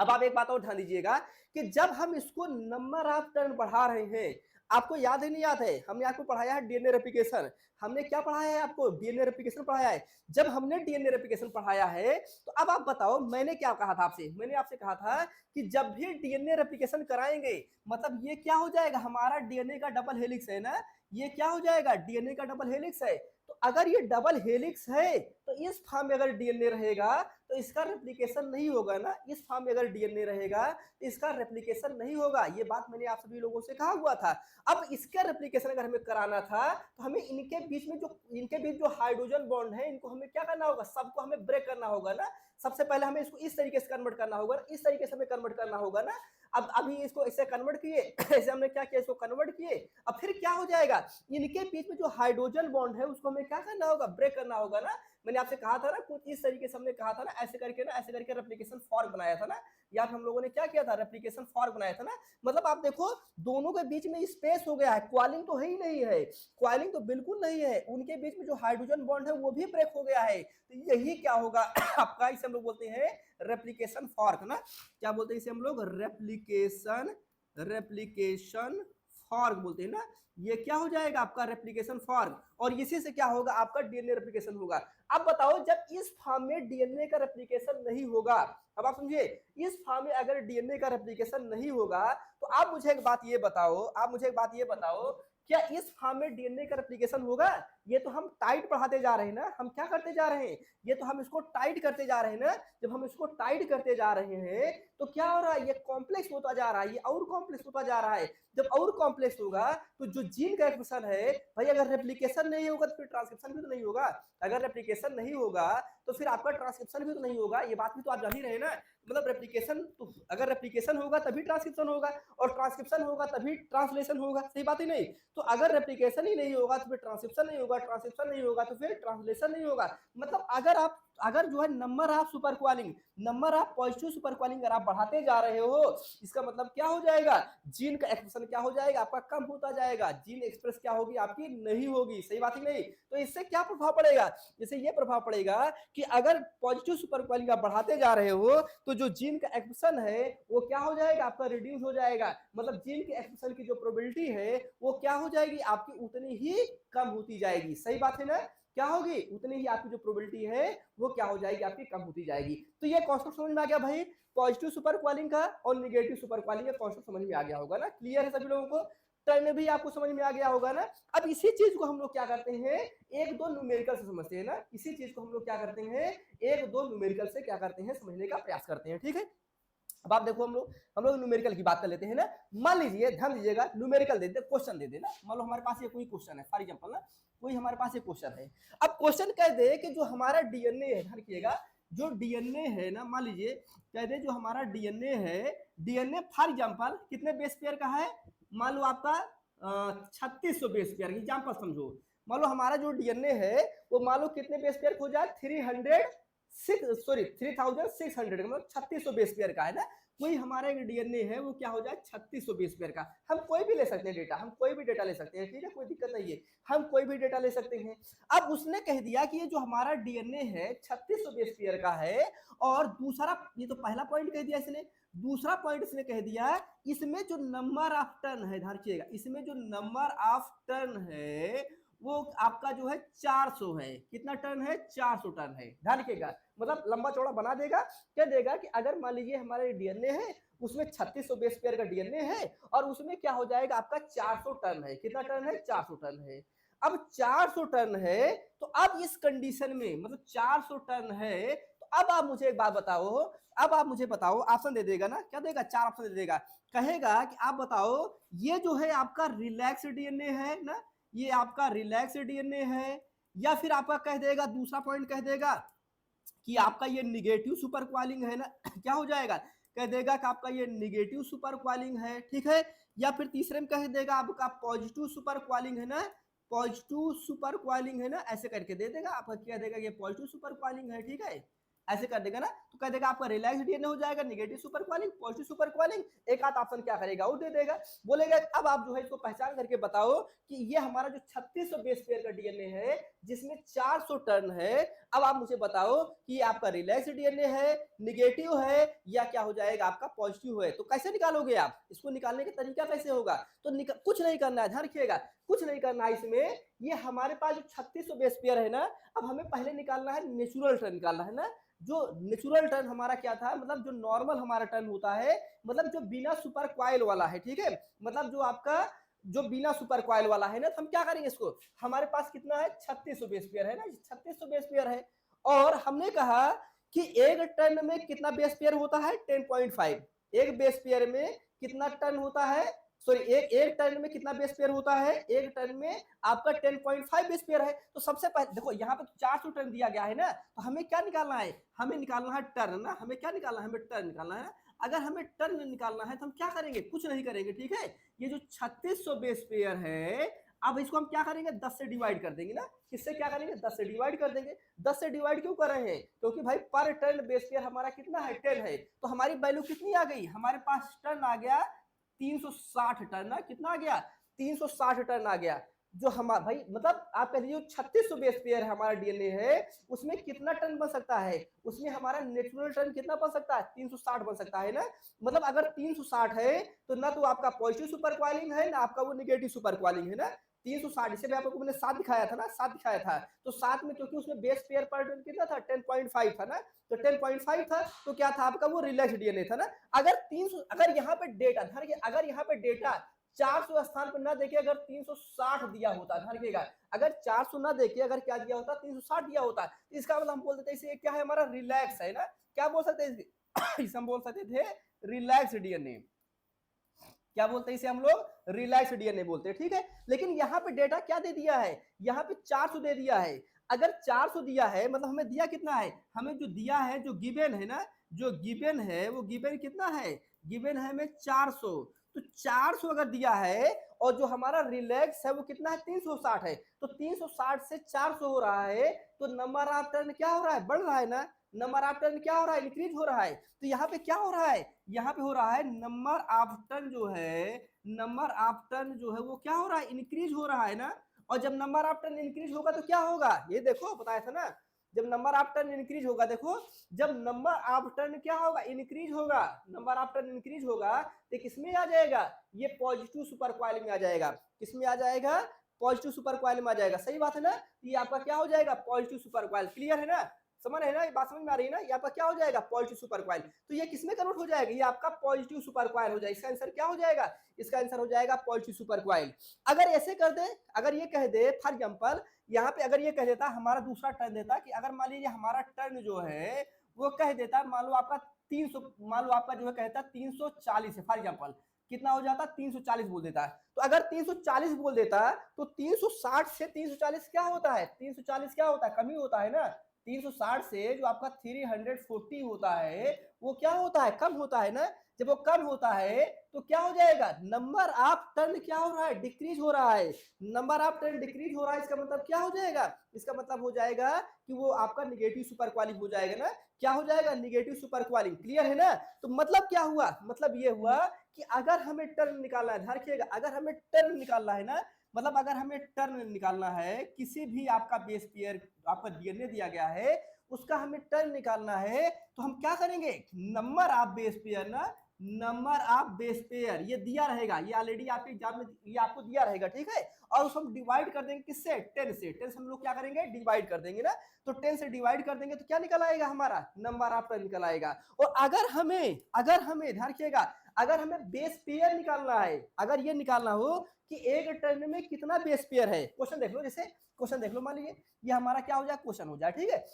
अब आप एक बात और ध्यान दीजिएगा कि जब हम इसको नंबर ऑफ टर्न बढ़ा रहे हैं, आपको याद है नहीं याद है, हमने आपको पढ़ाया है डीएनए रेप्लिकेशन, हमने क्या पढ़ाया है आपको, डीएनए रेप्लिकेशन पढ़ाया है। जब हमने डीएनए रेप्लिकेशन पढ़ाया है तो अब आप बताओ, मैंने क्या कहा था आपसे, मैंने आपसे कहा था कि जब भी डीएनए रेप्लिकेशन कराएंगे, मतलब ये क्या हो जाएगा, हमारा डीएनए का डबल हेलिक्स है ना, ये क्या हो जाएगा, डीएनए का डबल हेलिक्स है। तो अगर ये डबल हेलिक्स है तो इस फॉर्म में अगर डीएनए रहेगा तो इसका रेप्लिकेशन नहीं होगा ना, इस फॉर्म में अगर डीएनए रहेगा तो इसका रेप्लिकेशन नहीं होगा। ये बात मैंने आप सभी लोगों से कहा हुआ था। अब इसका रेप्लिकेशन अगर हमें कराना था तो हमें इनके बीच जो हाइड्रोजन बॉन्ड है, इनको हमें क्या करना होगा, सबको हमें ब्रेक करना होगा ना, सबसे पहले हमें इसको इस तरीके से कन्वर्ट करना होगा, इस तरीके से हमें कन्वर्ट करना होगा ना। अब अभी इसको ऐसे कन्वर्ट किए ऐसे हमने क्या किया, इसको कन्वर्ट किए। अब फिर क्या हो जाएगा, इनके बीच में जो हाइड्रोजन बॉन्ड है उसको हमें क्या करना होगा, ब्रेक करना होगा ना। मैंने आपसे कहा था ना कुछ इस तरीके से हमने कहा था ना, ऐसे करके ना, ऐसे करके रेप्लिकेशन फॉर्क बनाया था ना, या हम लोगों ने क्या किया था, रेप्लिकेशन फॉर्क बनाया था ना। मतलब आप देखो दोनों के बीच में स्पेस हो गया है, क्वालिंग तो है ही नहीं है, क्वालिंग तो बिल्कुल नहीं है, उनके बीच में जो हाइड्रोजन बॉन्ड है वो भी ब्रेक हो गया है। तो यही क्या होगा आपका, इसे हम लोग बोलते हैं रेप्लिकेशन फॉर्क ना। क्या बोलते हैं इसे हम लोग, रेप्लिकेशन, रेप्लिकेशन फॉर्क बोलते हैं ना। ये क्या हो जाएगा आपका रेप्लिकेशन फॉर्क, और इसी से क्या होगा आपका डीएनए रेप्लिकेशन होगा। अब बताओ जब इस फॉर्म में डीएनए का रेप्लिकेशन नहीं होगा, अब आप समझिए, इस फॉर्म में अगर डीएनए का रेप्लिकेशन नहीं होगा तो आप मुझे एक बात ये बताओ, आप मुझे एक बात ये बताओ, क्या इस फॉर्म में डीएनए का रेप्लिकेशन होगा? ये तो हम टाइट बढ़ाते जा रहे हैं ना, हम क्या करते जा रहे हैं, ये तो हम इसको टाइट करते जा रहे हैं ना। जब हम इसको टाइट करते जा रहे हैं तो क्या हो रहा है, ये कॉम्प्लेक्स होता जा रहा है, ये और कॉम्प्लेक्स होता जा रहा है। जब और कॉम्प्लेक्स होगा तो जो जीन का एक्सप्रेशन है भाई, अगर रेप्लिकेशन नहीं होगा तो फिर ट्रांसक्रिप्शन भी तो नहीं होगा। अगर रेप्लिकेशन नहीं होगा तो फिर आपका ट्रांसक्रिप्शन भी तो नहीं होगा, ये बात भी तो आप जान ही रहे ना। मतलब रेप्लिकेशन तो, अगर रेप्लिकेशन होगा तभी ट्रांसक्रिप्शन होगा, और ट्रांसक्रिप्शन होगा तभी ट्रांसलेशन होगा, सही बात ही नहीं। तो अगर रेप्लिकेशन ही नहीं होगा तो फिर ट्रांसक्रिप्शन नहीं होगा, ट्रांसक्रिप्शन नहीं होगा तो फिर ट्रांसलेशन नहीं होगा। मतलब अगर जो है number of supercoiling, number of positive supercoiling अगर आप बढ़ाते जा रहे हो, इसका मतलब क्या हो जाएगा, जीन का एक्सप्रेशन क्या हो जाएगा आपका, कम होता जाएगा, जीन एक्सप्रेस क्या होगी आपकी, नहीं होगी, सही बात ही नहीं। तो इससे क्या प्रभाव पड़ेगा, जैसे ये प्रभाव पड़ेगा कि अगर पॉजिटिव सुपर क्वालिंग आप बढ़ाते जा रहे हो तो जो जीन का एक्सप्रेशन है वो क्या हो जाएगा आपका, रिड्यूस हो जाएगा। मतलब जीन के एक्सप्रेशन की जो प्रोबेबिलिटी है वो क्या हो जाएगी आपकी, उतनी ही कम होती जाएगी, सही बात है ना। क्या होगी, उतनी ही आपकी जो प्रोबेबिलिटी है वो क्या हो जाएगी आपकी, कम होती जाएगी। तो ये कॉन्सेप्ट समझ में आ गया भाई, पॉजिटिव सुपर क्वालिंग का और नेगेटिव सुपर क्वालिंग का कॉन्सेप्ट समझ में आ गया होगा ना, क्लियर है सभी लोगों को, टर्न भी आपको समझ में आ गया होगा ना। अब इसी चीज को हम लोग क्या करते हैं, एक दो न्यूमेरिकल से समझते हैं ना, इसी चीज को हम लोग क्या करते हैं, एक दो न्यूमेरिकल से क्या करते हैं, समझने का प्रयास करते हैं, ठीक है। अब आप देखो हम लोग न्यूमेरिकल की बात कर लेते हैं ना। मान लीजिए, ध्यान दीजिएगा, न्यूमेरिकल दे दे, क्वेश्चन दे देना, मान लो हमारे पास ये कोई क्वेश्चन है, फॉर एग्जांपल ना, कोई हमारे पास ये क्वेश्चन है। अब क्वेश्चन कह दे कि जो हमारा डीएनए है, ध्यान रखिएगा, जो डीएनए है ना, मान लीजिए कह दे जो हमारा डीएनए है, डीएनए फॉर एग्जांपल कितने बेस पेयर का है, मान लो आपका 3600 बेस पेयर, एग्जांपल समझो। मान लो हमारा जो डीएनए है वो मान लो कितने बेस पेयर हो जाए, 3600, मतलब 3600 बेस पेयर का है ना। कोई हमारा एक डीएनए है वो क्या हो जाए, 3600 बेस पेयर का। हम कोई भी ले सकते हैं डेटा, हम कोई भी डेटा ले सकते हैं, ठीक है, कोई दिक्कत नहीं है, हम कोई भी डेटा ले सकते हैं। अब उसने कह दिया कि ये जो हमारा डीएनए है 3600 बेस पेयर का है, और दूसरा, ये तो पहला पॉइंट कह दिया इसने, दूसरा पॉइंट इसने कह दिया इसमें जो नंबर ऑफ टर्न है, ध्यान रखिएगा, इसमें जो नंबर ऑफ टर्न है वो आपका जो है 400 है। कितना टर्न है, 400 टर्न है, ध्यान रखिएगा। मतलब लंबा चौड़ा बना देगा, क्या देगा कि अगर मान लीजिए हमारे डीएनए है उसमें 3600 बेस पेयर का डीएनए है, और उसमें क्या हो जाएगा आपका 400 टर्न है। कितना टर्न है, 400 टर्न है। अब 400 टर्न है तो अब इस कंडीशन में, मतलब 400 टर्न है, तो अब आप मुझे एक बात बताओ, अब आप मुझे बताओ, ऑप्शन दे देगा ना, क्या देगा, 4 ऑप्शन दे देगा। कहेगा कि आप बताओ ये जो है आपका रिलैक्स डीएनए है ना, ये आपका रिलैक्स डीएनए है, या फिर आपका कह देगा, दूसरा पॉइंट कह देगा कि आपका ये निगेटिव सुपर क्वालिंग है ना क्या हो जाएगा, कह देगा कि आपका ये निगेटिव सुपर क्वालिंग है, ठीक है। या फिर तीसरे में कह देगा आपका पॉजिटिव सुपर क्वालिंग है ना, पॉजिटिव सुपर क्वालिंग है ना, ऐसे करके दे देगा आपका, क्या देगा, ये पॉजिटिव सुपर क्वालिंग है, ठीक है, ऐसे कर देगा ना। तो कह देगा आपका रिलैक्स डीएनए हो जाएगा, निगेटिव सुपर क्वालिंग, पॉजिटिव सुपर क्वालिंग, एक आध ऑप्शन क्या करेगा वो दे देगा, बोलेगा अब आप जो है इसको पहचान करके बताओ कि ये हमारा जो 3600 बेस पेयर का डीएनए है जिसमें 400 टर्न है, अब आप मुझे बताओ कि ये आपका रिलैक्स डीएनए है, निगेटिव है, या क्या हो जाएगा आपका पॉजिटिव है। तो कैसे निकालोगे आप इसको, निकालने का तरीका कैसे होगा, तो कुछ नहीं करना है, ध्यान रखिएगा, कुछ नहीं करना है इसमें। ये हमारे पास जो 3600 बेस पेयर है ना, अब हमें पहले निकालना है नेचुरल टर्न निकालना है ना। जो नेचुरल टर्न हमारा क्या था, मतलब जो नॉर्मल हमारा टर्न होता है, मतलब जो बिना सुपर क्वाइल वाला है, ठीक है, मतलब जो आपका जो बिना सुपर क्वाइल वाला है ना, तो हम क्या करेंगे इसको, हमारे पास कितना है 3600 बेस पेयर है ना, 3600 बेस पेयर है, और हमने कहा कि एक टर्न में कितना बेस पेयर होता है, 10.5, एक बेस पेयर में कितना टर्न होता है, सॉरी एक एक टर्न में कितना बेस पेयर होता है, एक टर्न में आपका 10.5 बेस पेयर है। तो सबसे पहले देखो यहाँ पे 400 टर्न दिया गया है ना, तो हमें क्या निकालना है, हमें निकालना है टर्न ना, हमें क्या निकालना है, हमें टर्न निकालना है। अगर हमें टर्न निकालना है तो हम क्या करेंगे, कुछ नहीं करेंगे, ठीक है। ये जो 3600 बेस पेयर है, अब इसको हम क्या करेंगे, 10 से डिवाइड कर देंगे ना। किससे क्या करेंगे, 10 से डिवाइड कर देंगे। 10 से डिवाइड क्यों कर रहे हैं, क्योंकि भाई पर टर्न बेस पेयर हमारा कितना है, 10 है। तो हमारी वैल्यू कितनी आ गई, हमारे पास टर्न आ गया 360 टन ना, कितना आ गया, 360 टन आ गया। जो हमारा भाई मतलब आप कह लीजिए 3600 बेस पेयर हमारा डीएनए है, उसमें कितना टन बन सकता है, उसमें हमारा नेचुरल टन कितना बन सकता है, 360 बन सकता है ना। मतलब अगर 360 है तो ना तो आपका पॉजिटिव सुपर क्वालिंग है ना आपका वो निगेटिव सुपर क्वालिंग है ना। 360 से आपको मैंने 7 दिखाया था ना, 7 दिखाया था, तो 7 में क्योंकि उसमें बेस पेयर पर टन कितना था, 10.5 था ना, तो 10.5 था, तो क्या था आपका वो रिलैक्स डीएनए था ना। अगर 300, अगर यहाँ पे डेटा ध्यान, अगर यहाँ पे डेटा 400 स्थान पर ना देखे, अगर 360 दिया होता, ध्यान रखिएगा, अगर 400 ना देखे, अगर क्या दिया होता, 360 दिया होता, तो इसका मतलब हम बोल देते इसे क्या है, हमारा रिलैक्स है ना। क्या बोल सकते हैं इसे हम बोल सकते थे रिलैक्स डीएनए। क्या बोलते हैं इसे हम लोग, रिलैक्स डीएनए बोलते हैं, ठीक है। लेकिन यहाँ पे डेटा क्या दे दिया है, यहाँ पे 400 दे दिया है। अगर 400 दिया है मतलब हमें दिया कितना है, हमें जो दिया है, जो गिवन है ना, जो गिवन है वो गिवन कितना है, गिवन है हमें 400। तो 400 अगर दिया है और जो हमारा रिलैक्स है वो कितना है, 360 है, तो 360 से 400 हो रहा है, तो नंबर ऑफ टर्न क्या हो रहा है, बढ़ रहा है ना। नंबर ऑफ टर्न क्या हो रहा है, इंक्रीज हो रहा है। तो यहाँ पे क्या हो रहा है, यहाँ पे हो रहा है नंबर ऑफ टर्न जो है, नंबर ऑफ टर्न जो है वो क्या हो रहा है, इंक्रीज हो रहा है ना। और जब नंबर ऑफ टर्न इंक्रीज होगा तो क्या होगा, ये देखो बताया था ना, जब नंबर ऑफ टर्न इंक्रीज होगा, देखो जब नंबर ऑफ टर्न क्या होगा, इंक्रीज होगा, नंबर ऑफ टर्न इंक्रीज होगा, तो किसमें आ जाएगा, ये पॉजिटिव सुपर क्वाइल में आ जाएगा। किसमें आ जाएगा, पॉजिटिव सुपर क्वाइल में आ जाएगा। सही बात है ना, ये आपका क्या हो जाएगा, पॉजिटिव सुपर क्वाइल। क्लियर है ना, समझ रहे हैं ना, ये बात समझ में आ रही है ना, ये आपका क्या हो जाएगा, पॉजिटिव सुपर क्वाइल। तो ये किसमें कन्वर्ट हो जाएगा, ये आपका पॉजिटिव सुपर क्वाइल हो जाएगा। इसका आंसर क्या हो जाएगा, इसका आंसर हो जाएगा पॉजिटिव सुपर क्वाइल। अगर ऐसे कर दे, अगर ये कह दे फॉर एग्जांपल, यहाँ पे अगर ये कह देता हमारा दूसरा टर्न देता कि अगर मान लीजिए हमारा टर्न जो है वो कह देता, मान लो आपका 300, मान लो आपका जो है कहता 340 है फॉर एग्जांपल, कितना हो जाता, 340 बोल देता है। तो अगर 340 बोल देता तो 360 से 340 क्या होता है, 340 क्या होता है, कमी होता है ना। 360 से जो आपका 340 होता है वो क्या होता है, कम होता है ना। जब वो कम होता है तो क्या हो जाएगा, नंबर ऑफ टर्न क्या हो रहा है, डिक्रीज हो रहा है। नंबर ऑफ टर्न डिक्रीज हो रहा है, इसका मतलब क्या हो जाएगा, इसका मतलब हो जाएगा कि वो आपका निगेटिव सुपर क्वालिंग हो जाएगा ना। क्या हो जाएगा, निगेटिव सुपर क्वालिंग। क्लियर है ना। तो मतलब क्या हुआ, मतलब ये हुआ कि अगर हमें टर्न निकालना है, ध्यान रखिएगा, अगर हमें टर्न निकालना है ना, मतलब अगर हमें टर्न निकालना है, किसी भी आपका बेस पेयर आपका डीएनए दिया गया है उसका हमें टर्न निकालना है, तो हम क्या करेंगे, नंबर ऑफ बेस पेयर ना, नंबर ऑफ बेस पेयर ये दिया रहेगा, ये ऑलरेडी आपके एग्जाम में ये आपको दिया रहेगा, ठीक है। और उसको हम डिवाइड कर देंगे किससे, 10 से। 10 से हम लोग क्या करेंगे, डिवाइड कर देंगे ना। तो 10 से डिवाइड कर देंगे तो क्या निकल आएगा, हमारा नंबर ऑफ टर्न निकल आएगा। और अगर हमें ध्यान रखिएगा, अगर हमें बेस पेयर निकालना है, अगर ये निकालना हो कि एक टर्न में कितना बेस पेयर है, क्वेश्चन देख लो, जैसे क्वेश्चन देख लो, मान लीजिए ये हमारा क्या हो जाए, क्वेश्चन हो जाए, ठीक है।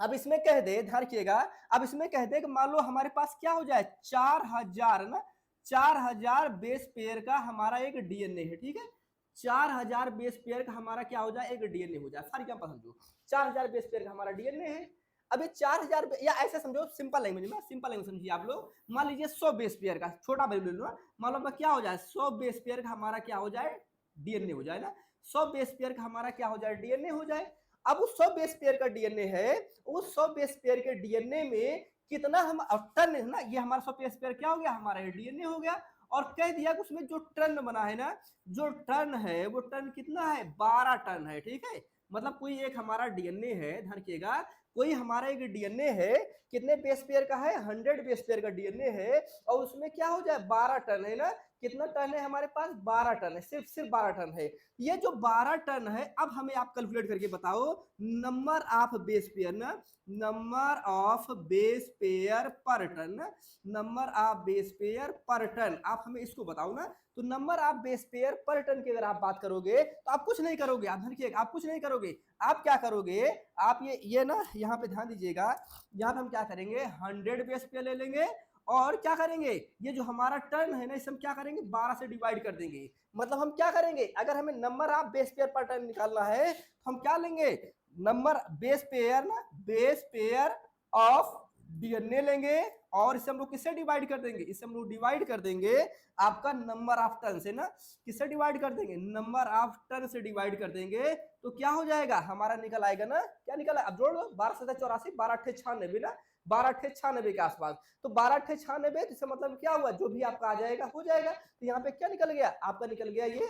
अब इसमें कह दे, ध्यान रखिएगा, अब इसमें कह दे कि मान लो हमारे पास क्या हो जाए, 4000 ना, 4000 बेस पेयर का हमारा एक डीएनए है, ठीक है। 4000 बेस पेयर का हमारा क्या हो जाए, एक डीएनए हो जाए, फॉर एग्जांपल समझो 4000 बेस पेयर का हमारा डीएनए है। अब ये 4000, या ऐसे समझो सिंपल लैंग्वेज में, सिंपल लैंग्वेज समझिए आप लोग। मान लीजिए 100 बेस पेयर का, छोटा वैल्यू ले लो, मान लो क्या हो जाए, 100 बेस पेयर का हमारा क्या हो जाए, डीएनए हो जाए ना। 100 बेस पेयर का हमारा क्या हो जाए, डीएनए हो जाए। अब उस 100 बेस पेयर का डीएनए है, उस 100 बेस पेयर के डीएनए में कितना हम टर्न है ना, ये हमारा 100 बेस पेयर क्या हो गया, हमारा डीएनए हो गया। और कह दिया कि उसमें जो टर्न बना है ना, जो टर्न है वो टर्न कितना है, 12 टर्न है, ठीक है। मतलब कोई एक हमारा डीएनए है, ध्यान रखिएगा, कोई हमारा एक डीएनए है, कितने बेस पेयर का है, 100 बेस पेयर का डीएनए है, और उसमें क्या हो जाए, 12 टर्न है ना। कितना टर्न है हमारे पास, 12 टर्न है, सिर्फ 12 टर्न है। ये जो 12 टर्न है, अब हमें आप कैलकुलेट करके बताओ नंबर ऑफ बेस पेयर ना, number of base pair per turn, number of base pair per turn, आप हमें इसको बताओ ना। तो number of base pair per turn की अगर आप बात करोगे तो आप कुछ नहीं करोगे, आप ध्यान रखिएगा, आप कुछ नहीं करोगे। आप क्या करोगे, आप ये ना यहाँ पे ध्यान दीजिएगा, यहाँ पे हम क्या करेंगे, 100 बेस पेयर ले लेंगे और क्या करेंगे, ये जो हमारा टर्न है ना इसे हम क्या करेंगे 12 से डिवाइड कर देंगे। मतलब हम क्या करेंगे, अगर हमें नंबर ऑफ बेस पेयर पर टर्न निकालना है तो हम क्या लेंगे, नंबर बेस पेयर ना, बेस पेयर ऑफ डीएनए लेंगे और इसे हम लोग किससे डिवाइड कर देंगे, इसे हम लोग डिवाइड कर देंगे आपका नंबर ऑफ टर्न से ना, किससे डिवाइड कर देंगे, नंबर ऑफ टर्न से डिवाइड कर देंगे। तो क्या हो जाएगा हमारा, निकल आएगा ना, क्या निकला, अब जोड़ दो 12 12 96 ना, 12 96 के आसपास। तो 12 96 तो इसका मतलब क्या हुआ, जो भी आपका आ जाएगा हो जाएगा। तो यहाँ पे क्या निकल गया, आपका निकल गया ये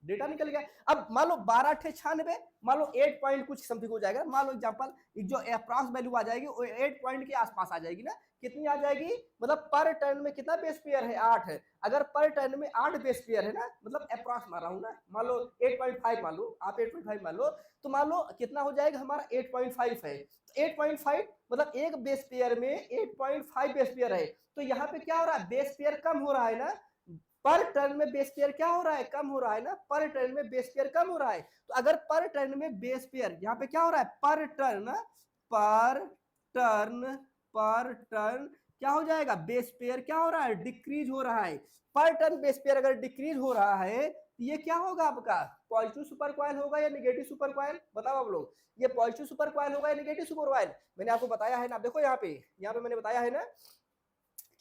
डेटा निकल गया। अब मान लो 12 96, मान लो 8 पॉइंट कुछ समथिंग हो जाएगा, मान लो एग्जांपल जो अप्रॉक्स वैल्यू आ जाएगी वो 8 पॉइंट के आसपास आ जाएगी ना, कितनी आ जाएगी, मतलब पर टर्न में कितना बेस पेयर है, 8 है। अगर पर टर्न में 8 बेस पेयर है ना, मतलब अप्रॉक्स मार रहा हूं ना, मान लो 8.5 मान लो, आप 8.5 मान लो, तो मान लो कितना हो जाएगा हमारा 8.5 है। 8.5 मतलब एक बेस पेयर में 8.5 बेस पेयर है। तो यहाँ पे क्या हो रहा है, बेस पेयर कम हो रहा है ना, पर टर्न में बेस पेयर क्या हो रहा है, कम हो रहा है ना, पर टर्न में बेस पेयर कम हो रहा है। तो अगर पर टर्न में बेस पेयर, यहाँ पे क्या हो रहा है, पर टर्न, पर टर्न, पर टर्न क्या हो जाएगा, बेस पेयर क्या हो रहा है, डिक्रीज हो रहा है। पर टर्न बेस पेयर अगर डिक्रीज हो रहा है तो ये क्या होगा आपका, पॉजिटिव सुपर कॉइल होगा या नेगेटिव सुपर कॉइल, बताओ आप लोग, ये पॉजिटिव सुपर कॉइल होगा या नेगेटिव सुपर कॉइल। मैंने आपको बताया है ना, देखो यहाँ पे मैंने बताया है ना,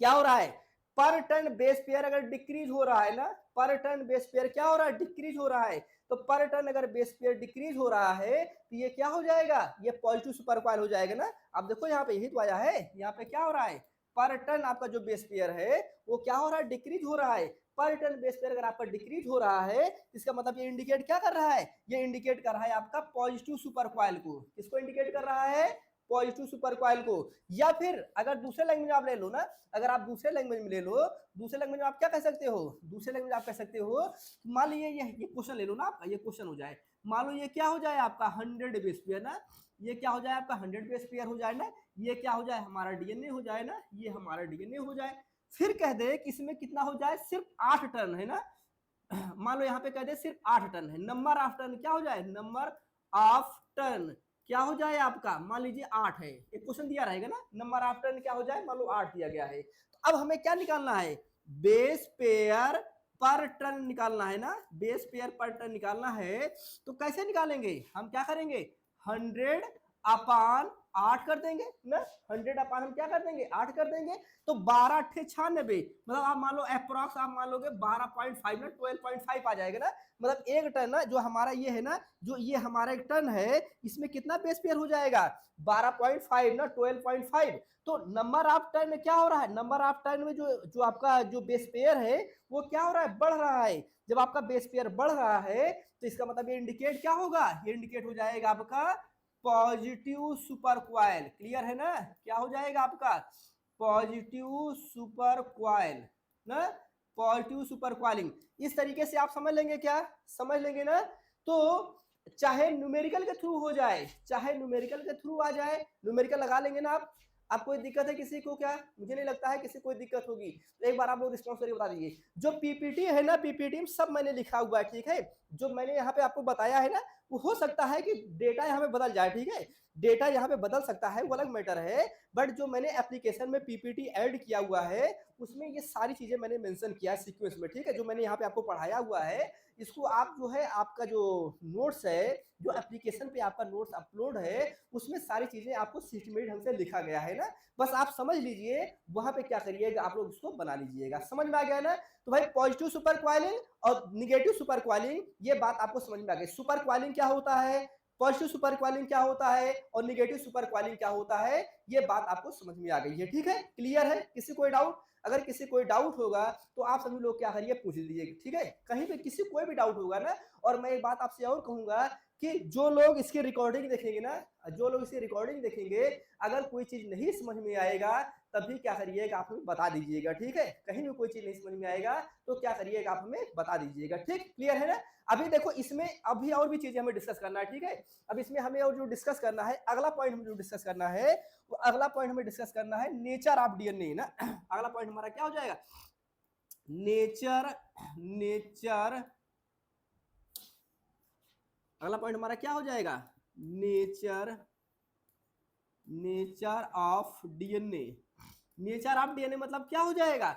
क्या हो रहा है, पर टर्न बेस पेयर अगर डिक्रीज हो रहा है ना, पर टर्न बेस पेयर क्या हो रहा है, डिक्रीज हो रहा है। तो पर टर्न अगर बेस पेयर डिक्रीज हो रहा है तो ये क्या हो जाएगा, ये पॉजिटिव सुपर कॉइल हो जाएगा ना। अब देखो यहाँ पे यही तो आया है, यहाँ पे क्या हो रहा है, पर टर्न आपका जो बेस पेयर है वो क्या हो रहा है, डिक्रीज हो रहा है। पर टर्न बेस पेयर अगर आपका डिक्रीज हो रहा है इसका मतलब ये इंडिकेट क्या कर रहा है, ये इंडिकेट कर रहा है आपका पॉजिटिव सुपर कॉइल को। किसको इंडिकेट कर रहा है, पॉजिटिव सुपर कॉइल को। या फिर अगर दूसरे लैंग्वेज में आप ले लो ना, अगर आप दूसरे लैंग्वेज में ले लो, दूसरे लैंग्वेज में आप क्या कह सकते हो, दूसरे लैंग्वेज में आप कह सकते हो, मान लीजिए ये क्वेश्चन ले लो ना आपका, ये क्वेश्चन हो जाए, मान लो ये क्या हो जाए आपका 100 बेस पेयर ना, ये क्या हो जाए आपका 100 बेस पेयर हो जाए ना, ये क्या हो जाए हमारा डीएनए हो जाए ना, ये हमारा डीएनए हो जाए। फिर कह दे कि इसमें कितना हो जाए, सिर्फ 8 टर्न है ना, मान लो यहाँ पे कह दे सिर्फ 8 टर्न है, नंबर ऑफ टर्न क्या हो जाए, नंबर ऑफ टर्न क्या हो जाए आपका, मान लीजिए 8 है, एक क्वेश्चन दिया रहेगा ना, नंबर ऑफ टर्न क्या हो जाए, मान लो 8 दिया गया है। तो अब हमें क्या निकालना है, बेस पेयर पर टर्न निकालना है ना, बेस पेयर पर टर्न निकालना है। तो कैसे निकालेंगे, हम क्या करेंगे, 100 अपान 8 कर देंगे ना, 100 अपान हम क्या कर देंगे, 8 कर देंगे। तो 12 96 मतलब आप मान लो अप्रॉक्स आप मान लोगे 12.5 ना, 12.5 आ जाएगा ना। मतलब एक टन ना जो हमारा ये है ना, जो ये हमारा एक टन है इसमें कितना बेस पेयर हो जाएगा, 12.5 ना, 12.5। तो नंबर ऑफ टर्न में क्या हो रहा है, नंबर ऑफ टर्न में जो जो आपका जो बेस पेयर है वो क्या हो रहा है, बढ़ रहा है। जब आपका बेस पेयर बढ़ रहा है तो इसका मतलब ये इंडिकेट क्या होगा, ये इंडिकेट हो जाएगा आपका पॉजिटिव सुपर क्वाइल। क्लियर है ना, क्या हो जाएगा आपका पॉजिटिव सुपर क्वाइल ना, पॉजिटिव सुपर क्वाइलिंग। इस तरीके से आप समझ लेंगे, क्या समझ लेंगे ना। तो चाहे न्यूमेरिकल के थ्रू हो जाए, चाहे न्यूमेरिकल के थ्रू आ जाए, न्यूमेरिकल लगा लेंगे ना आप कोई दिक्कत है किसी को, क्या मुझे नहीं लगता है किसी को कोई दिक्कत होगी। तो एक बार आप लोग रिस्पॉन्स करके बता दीजिए, जो पीपीटी है ना, पीपीटी में सब मैंने लिखा हुआ है, ठीक है, जो मैंने यहाँ पे आपको बताया है ना, वो हो सकता है कि डेटा यहाँ पे बदल जाए, ठीक है, डेटा यहाँ पे बदल सकता है, वो अलग मैटर है। बट जो मैंने एप्लीकेशन में पीपीटी ऐड किया हुआ है उसमें ये सारी चीजें मैंने मेंशन किया है सीक्वेंस में, ठीक है, जो मैंने यहाँ पे आपको पढ़ाया हुआ है इसको आप जो है आपका जो नोट्स है, जो एप्लीकेशन पे आपका नोट्स अपलोड है उसमें सारी चीजें आपको सिस्टमेटिक ढंग से लिखा गया है ना, बस आप समझ लीजिए, वहां पे क्या करिएगा आप लोग उसको बना लीजिएगा। समझ में आ गया ना। तो भाई पॉजिटिव सुपर क्वाइलिंग और निगेटिव सुपर क्वाइलिंग ये बात आपको समझ में आ गई। सुपर क्वाइलिंग क्या होता है, पॉजिटिव सुपर क्वाइलिंग क्या होता है और निगेटिव सुपर क्वाइलिंग क्या होता है, ये बात आपको समझ में आ गई है, ठीक है, क्लियर है। किसी कोई डाउट, अगर किसी कोई डाउट होगा तो आप सभी लोग क्या करिए पूछ लीजिए, ठीक है, कहीं पे किसी कोई भी डाउट होगा ना। और मैं एक बात आपसे और कहूंगा कि जो लोग इसकी रिकॉर्डिंग देखेंगे ना, जो लोग इसकी रिकॉर्डिंग देखेंगे, अगर कोई चीज नहीं समझ में आएगा तभी क्या करिएगा आप हमें बता दीजिएगा, ठीक है, कहीं भी कोई चीज नहीं समझ में आएगा तो क्या करिएगा आप हमें बता दीजिएगा, ठीक, क्लियर है ना। अभी देखो इसमें अभी और भी चीजें हमें डिस्कस करना है, ठीक है, अब इसमें हमें और जो डिस्कस करना है, अगला पॉइंट हमें जो डिस्कस करना है वो अगला पॉइंट हमें डिस्कस करना है नेचर ऑफ डीएनए ना। अगला पॉइंट हमारा क्या हो जाएगा, नेचर, नेचर, अगला पॉइंट हमारा क्या हो जाएगा, nature, nature of DNA, nature of DNA मतलब क्या हो जाएगा,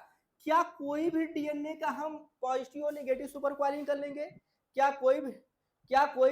क्या कोई भी डीएनए का हम पॉजिटिव और नेगेटिव सुपर क्वालिंग कर लेंगे, क्या कोई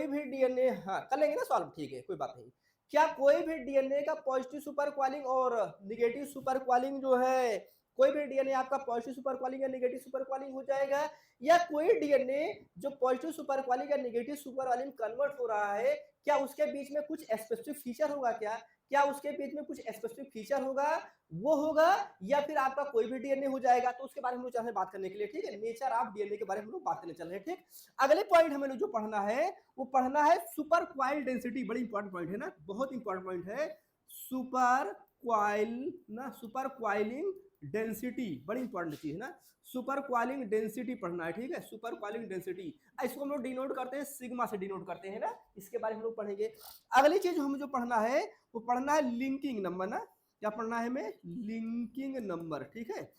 भी डीएनए, हाँ कर लेंगे ना सॉल्व, ठीक है कोई बात नहीं। क्या कोई भी डीएनए का पॉजिटिव सुपर क्वालिंग और निगेटिव सुपर क्वालिंग जो है, कोई भी डीएनए आपका पॉजिटिव सुपर क्वालिंग या नेगेटिव सुपर क्वालिंग हो जाएगा, या कोई डीएनए जो पॉजिटिव सुपर क्वालिंग या नेगेटिव सुपर क्वालिंग कन्वर्ट हो रहा है, क्या उसके बीच में कुछ स्पेसिफिक फीचर होगा, क्या उसके बीच में कुछ स्पेसिफिक फीचर होगा, वो होगा, या फिर आपका कोई भी डीएनए हो जाएगा। तो उसके बारे में हम लोग चल रहे हैं बात करने के लिए, ठीक है, नेचर ऑफ डीएनए के बारे में हम लोग बात करने चल रहे हैं, ठीक। अगले पॉइंट हमें जो पढ़ना है वो पढ़ना है सुपर क्वाइल डेंसिटी, बड़ी इंपॉर्टेंट पॉइंट है ना, बहुत इंपॉर्टेंट पॉइंट है, सुपर क्वाइल ना, सुपर क्वाइलिंग डेंसिटी बड़ी इंपॉर्टेंट चीज है ना, सुपर क्वालिंग डेंसिटी पढ़ना है, ठीक है, सुपर क्वालिंग डेंसिटी, इसको हम लोग डिनोट करते हैं सिग्मा से डिनोट करते हैं ना, इसके बारे में हम लोग पढ़ेंगे। अगली चीज हम जो पढ़ना है वो पढ़ना है लिंकिंग नंबर ना, क्या पढ़ना है हमें, लिंकिंग नंबर, ठीक है,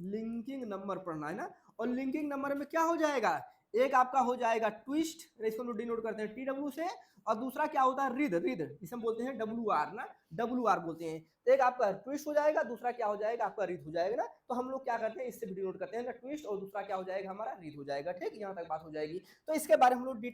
लिंकिंग नंबर पढ़ना है ना। और लिंकिंग नंबर में क्या हो जाएगा, एक आपका हो जाएगा ट्विस्ट, इसको हम लोग डिनोट करते हैं टी से, और दूसरा क्या होता है रिद, इसे हम बोलते हैं WR ना, WR बोलते हैं। तो एक आपका ट्विस्ट हो जाएगा, दूसरा क्या हो जाएगा आपका रिद हो जाएगा ना। तो हम लोग क्या करते हैं इससे भी डिनोट करते हैं ना ट्विस्ट, और दूसरा क्या हो जाएगा हमारा रिद हो जाएगा, ठीक, यहाँ तक बात हो जाएगी। तो इसके बारे में हम लोग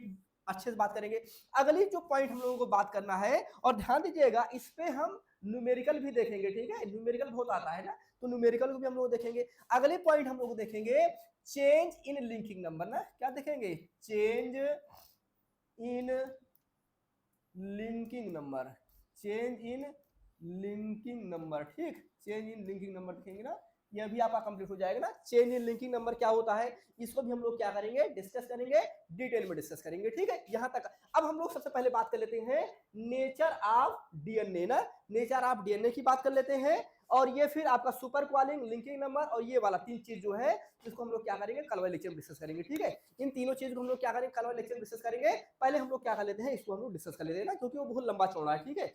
अच्छे से बात करेंगे। अगली जो पॉइंट हम लोगों को बात करना है, और ध्यान दीजिएगा इस पे हम न्यूमेरिकल भी देखेंगे, ठीक है, न्यूमेरिकल बहुत आता है ना, तो न्यूमेरिकल को भी हम लोग देखेंगे। अगले पॉइंट हम लोग देखेंगे चेंज इन लिंकिंग नंबर ना, क्या देखेंगे, change in linking number, change in linking number, ठीक, चेंज इन लिंकिंग नंबर देखेंगे ना, यह भी आपका कंप्लीट हो जाएगा ना। चेंज इन लिंकिंग नंबर क्या होता है, इसको भी हम लोग क्या करेंगे, डिस्कस करेंगे, डिटेल में डिस्कस करेंगे, ठीक है, यहां तक। अब हम लोग सबसे पहले बात कर लेते हैं नेचर ऑफ डीएनए ना, नेचर ऑफ डीएनए की बात कर लेते हैं, और ये फिर आपका सुपर क्वालिंग, लिंकिंग नंबर, और ये वाला तीन चीज जो है जिसको हम लोग क्या करेंगे कल वाले लेक्चर में डिस्कस करेंगे, ठीक है। इन तीनों चीज को हम लोग क्या करेंगे कल वाले लेक्चर में डिस्कस करेंगे। पहले हम लोग क्या कर लेते हैं, इसको हम लोग डिस्कस कर लेते हैं ना, क्योंकि वो बहुत लंबा चौड़ा है, ठीक है,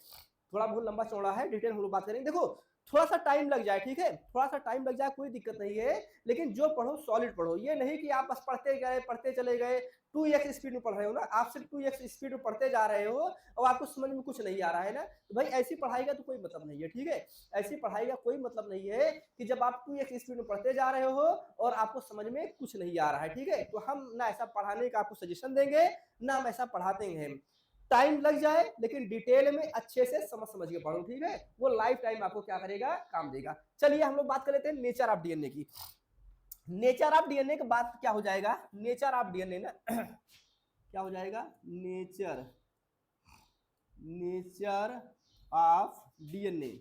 थोड़ा बहुत लंबा चौड़ा है, डिटेल हम लोग बात करेंगे। देखो थोड़ा सा टाइम लग जाए, ठीक है, थोड़ा सा टाइम लग जाए कोई दिक्कत नहीं है, लेकिन जो पढ़ो सॉलिड पढ़ो, ये नहीं कि आप बस पढ़ते गए पढ़ते चले गए, 2x स्पीड में पढ़ रहे हो ना, आप सिर्फ 2x स्पीड में पढ़ते जा रहे हो और आपको समझ में कुछ नहीं आ रहा है ना, तो भाई ऐसी पढ़ाई का तो कोई मतलब नहीं है, ठीक है, ऐसी पढ़ाई का कोई मतलब नहीं है कि जब आप 2x स्पीड में पढ़ते जा रहे हो और आपको समझ में कुछ नहीं आ रहा है, ठीक है। तो हम ना ऐसा पढ़ाने का आपको सजेशन देंगे, ना हम ऐसा पढ़ाते हैं। टाइम लग जाए लेकिन डिटेल में अच्छे से समझ के पढ़ो, ठीक है, वो लाइफ टाइम आपको क्या करेगा, काम देगा। चलिए हम लोग बात कर लेते हैं नेचर ऑफ डीएनए की। नेचर ऑफ डीएनए के बाद क्या हो जाएगा, नेचर ऑफ डीएनए ना क्या हो जाएगा, nature of DNA.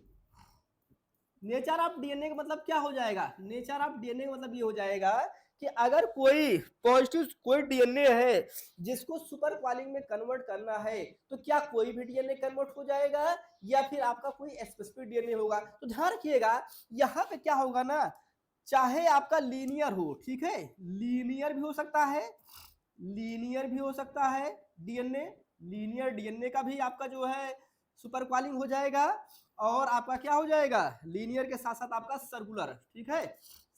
Nature of DNA का मतलब क्या हो जाएगा, नेचर ऑफ डीएनए का मतलब ये हो जाएगा कि अगर कोई पॉजिटिव कोई डीएनए है जिसको सुपर क्वालिंग में कन्वर्ट करना है, तो क्या कोई भी डीएनए कन्वर्ट हो जाएगा, या फिर आपका कोई स्पेसिफिक डीएनए होगा। तो ध्यान रखिएगा यहाँ पे क्या होगा ना, चाहे आपका लीनियर हो, ठीक है, लीनियर भी हो सकता है, लीनियर भी हो सकता है डीएनए, लीनियर डीएनए का भी आपका जो है सुपर क्वालिंग हो जाएगा, और आपका क्या हो जाएगा, लीनियर के साथ साथ आपका सर्कुलर, ठीक है,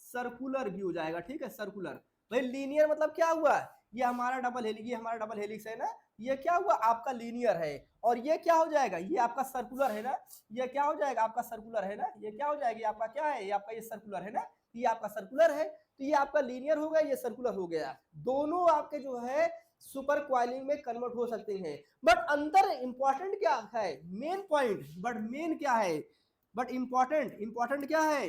सर्कुलर भी हो जाएगा, ठीक है, सर्कुलर। भाई लीनियर मतलब क्या हुआ, ये हमारा डबल हेलिक्स, ये हमारा डबल हेलिक्स है ना, ये क्या हुआ आपका लीनियर है, और ये क्या हो जाएगा, ये आपका सर्कुलर है ना, ये क्या हो जाएगा आपका सर्कुलर है ना, ये क्या हो जाएगा, ये आपका क्या है, ये आपका ये सर्कुलर है ना, ये आपका सर्कुलर है, तो ये आपका लीनियर हो गया, ये सर्कुलर हो गया, दोनों आपके जो है सुपर क्वाइलिंग में कन्वर्ट हो सकते हैं। बट अंतर इंपॉर्टेंट क्या है, मेन पॉइंट, बट मेन क्या है, बट इंपॉर्टेंट क्या है,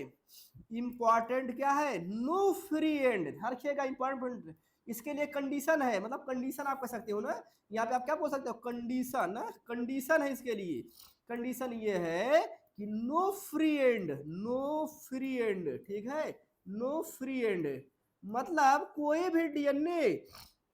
इंपॉर्टेंट क्या है, नो फ्री एंड, ध्यान रखिएगा इंपॉर्टेंट, इसके लिए कंडीशन है, मतलब कंडीशन आप कह सकते हो ना, यहाँ पे आप क्या बोल सकते हो, कंडीशन ना, कंडीशन है इसके लिए, कंडीशन ये है कि no free end, no free end, ठीक है, नो फ्री एंड, मतलब कोई भी डीएनए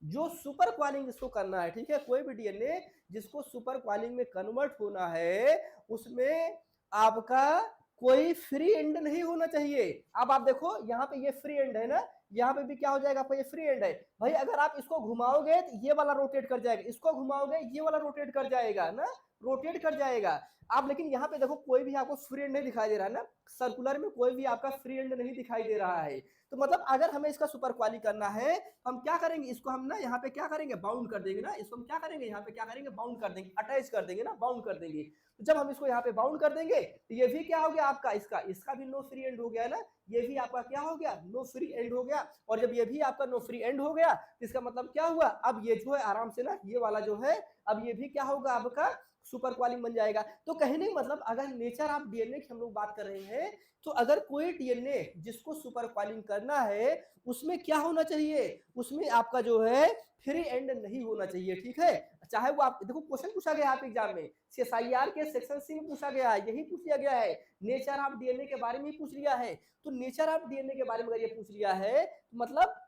जो सुपर क्वालिंग जिसको करना है, ठीक है, कोई भी डीएनए जिसको सुपर क्वालिंग में कन्वर्ट होना है, उसमें आपका कोई फ्री एंड नहीं होना चाहिए। अब आप देखो यहाँ पे ये फ्री एंड है ना, यहाँ पे भी क्या हो जाएगा आपका ये फ्री एंड है, भाई अगर आप इसको घुमाओगे तो ये वाला रोटेट कर जाएगा, इसको घुमाओगे ये वाला रोटेट कर जाएगा ना, रोटेट कर जाएगा आप। लेकिन यहाँ पे देखो कोई भी आपको फ्री एंड नहीं दिखाई दे रहा है ना, सर्कुलर में कोई भी आपका फ्री एंड नहीं दिखाई दे रहा है। तो मतलब अगर हमें इसका सुपर क्वाली करना है, हम क्या करेंगे, इसको हम ना यहाँ पे क्या करेंगे, बाउंड कर देंगे ना, इसको हम क्या करेंगे, यहाँ पे क्या करेंगे, बाउंड कर देंगे, अटैच कर देंगे ना, बाउंड कर देंगे। तो जब हम इसको यहाँ पे बाउंड कर देंगे तो ये भी क्या हो गया आपका, इसका भी नो फ्री एंड हो गया है ना, ये भी आपका क्या हो गया, नो फ्री एंड हो गया। और जब ये भी आपका नो फ्री एंड हो गया तो इसका मतलब क्या हुआ, अब ये जो है आराम से ना ये वाला जो है अब ये भी क्या होगा आपका सुपर क्वालिंग बन जाएगा। तो कहने का मतलब अगर नेचर ऑफ डीएनए की हम लोग बात कर रहे हैं तो अगर कोई डीएनए जिसको सुपर क्वालिंग करना है उसमें क्या होना चाहिए, उसमें आपका जो है फ्री एंड नहीं होना चाहिए, ठीक है। चाहे वो आप देखो क्वेश्चन पूछा गया आप एग्जाम में सीएसआईआर के सेक्शन सी में पूछा गया है, यही पूछ लिया गया है, नेचर ऑफ डीएनए के बारे में ही पूछ लिया है। तो नेचर ऑफ डीएनए के बारे में अगर ये पूछ लिया है तो मतलब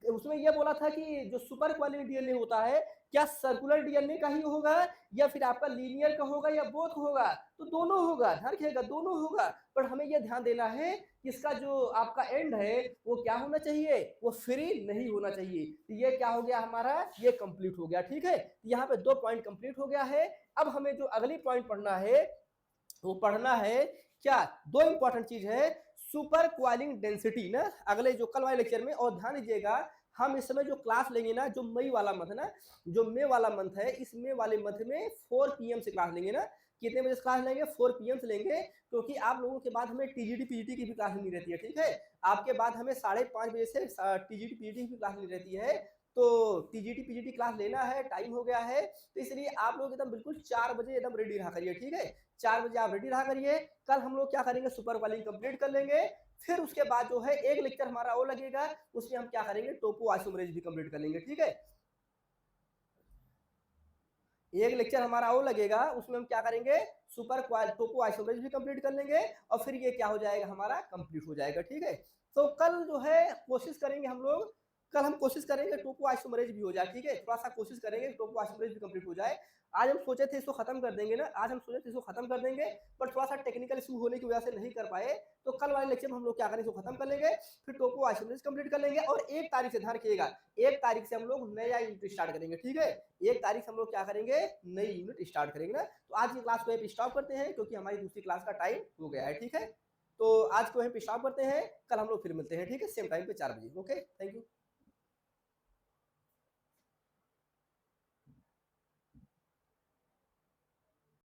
उसमें यह बोला था कि जो सुपर क्वालिंग डीएनए होता है क्या सर्कुलर डीएनए का ही होगा या फिर आपका लीनियर का होगा या बोथ होगा, तो दोनों होगा, ध्यान रखिएगा दोनों होगा। पर हमें यह ध्यान देना है कि इसका जो आपका एंड है वो क्या होना चाहिए, वो फ्री नहीं होना चाहिए। तो ये क्या हो गया हमारा, ये कंप्लीट हो गया, ठीक है। यहाँ पे 2 पॉइंट कंप्लीट हो गया है। अब हमें जो अगली पॉइंट पढ़ना है वो पढ़ना है क्या, 2 इंपॉर्टेंट चीज है, सुपर क्वालिंग डेंसिटी ना, अगले जो कल वाले लेक्चर में। और ध्यान दीजिएगा हम इस समय जो क्लास लेंगे ना, जो मई वाला मंथ ना, जो मई वाला मंथ है, इस मई वाले मंथ में 4 PM से क्लास लेंगे ना। कितने बजे से क्लास लेंगे, 4 PM से लेंगे, क्योंकि आप लोगों के बाद हमें टीजीटी पीजीटी की भी क्लास नहीं रहती है, ठीक है। आपके बाद हमें 5:30 बजे से टीजीटी पीजीटी की भी क्लास नहीं रहती है। तो टीजीटी पीजीटी क्लास लेना है, टाइम हो गया है, तो इसलिए आप लोग एकदम बिल्कुल 4 बजे एकदम रेडी रहा करिए, ठीक है। 4 बजे आप रेडी रहा करिए। कल हम लोग क्या करेंगे, सुपर क्वालिंग कंप्लीट कर लेंगे। फिर उसके बाद जो है एक लेक्चर हमारा वो लगेगा, उसमें हम क्या करेंगे, टोपो आइसोमरेज भी कंप्लीट कर लेंगे, ठीक है। एक लेक्चर हमारा वो लगेगा, उसमें हम क्या करेंगे, सुपर टोपो आइसोमरेज भी कंप्लीट कर लेंगे और फिर ये क्या हो जाएगा हमारा कंप्लीट हो जाएगा, ठीक है। तो कल जो है कोशिश करेंगे हम लोग, कल हम कोशिश करेंगे टोपो आइसोमरेज भी हो जाए, ठीक है। थोड़ा सा कोशिश करेंगे टोपो आइसोमरेज भी कंप्लीट हो जाए। आज हम सोचे थे इसको खत्म कर देंगे ना, आज हम सोचे थे इसको खत्म कर देंगे, पर थोड़ा सा टेक्निकल इशू होने की वजह से नहीं कर पाए। तो कल वाले लेक्चर में हम लोग क्या करेंगे, इसको खत्म कर लेंगे, फिर टोपो आइसोमरेज कंप्लीट कर लेंगे। और 1 तारीख से ध्यान रखिएगा, 1 तारीख से हम लोग नया यूनिट स्टार्ट करेंगे, ठीक है। 1 तारीख से हम लोग क्या करेंगे, नई यूनिट स्टार्ट करेंगे ना। तो आज की क्लास को यहीं पे स्टॉप करते हैं, क्योंकि हमारी दूसरी क्लास का टाइम हो गया है, ठीक है। तो आज को यहीं पे स्टॉप करते हैं, कल हम लोग फिर मिलते हैं, ठीक है, सेम टाइम पे 4 बजे। Okay, thank you.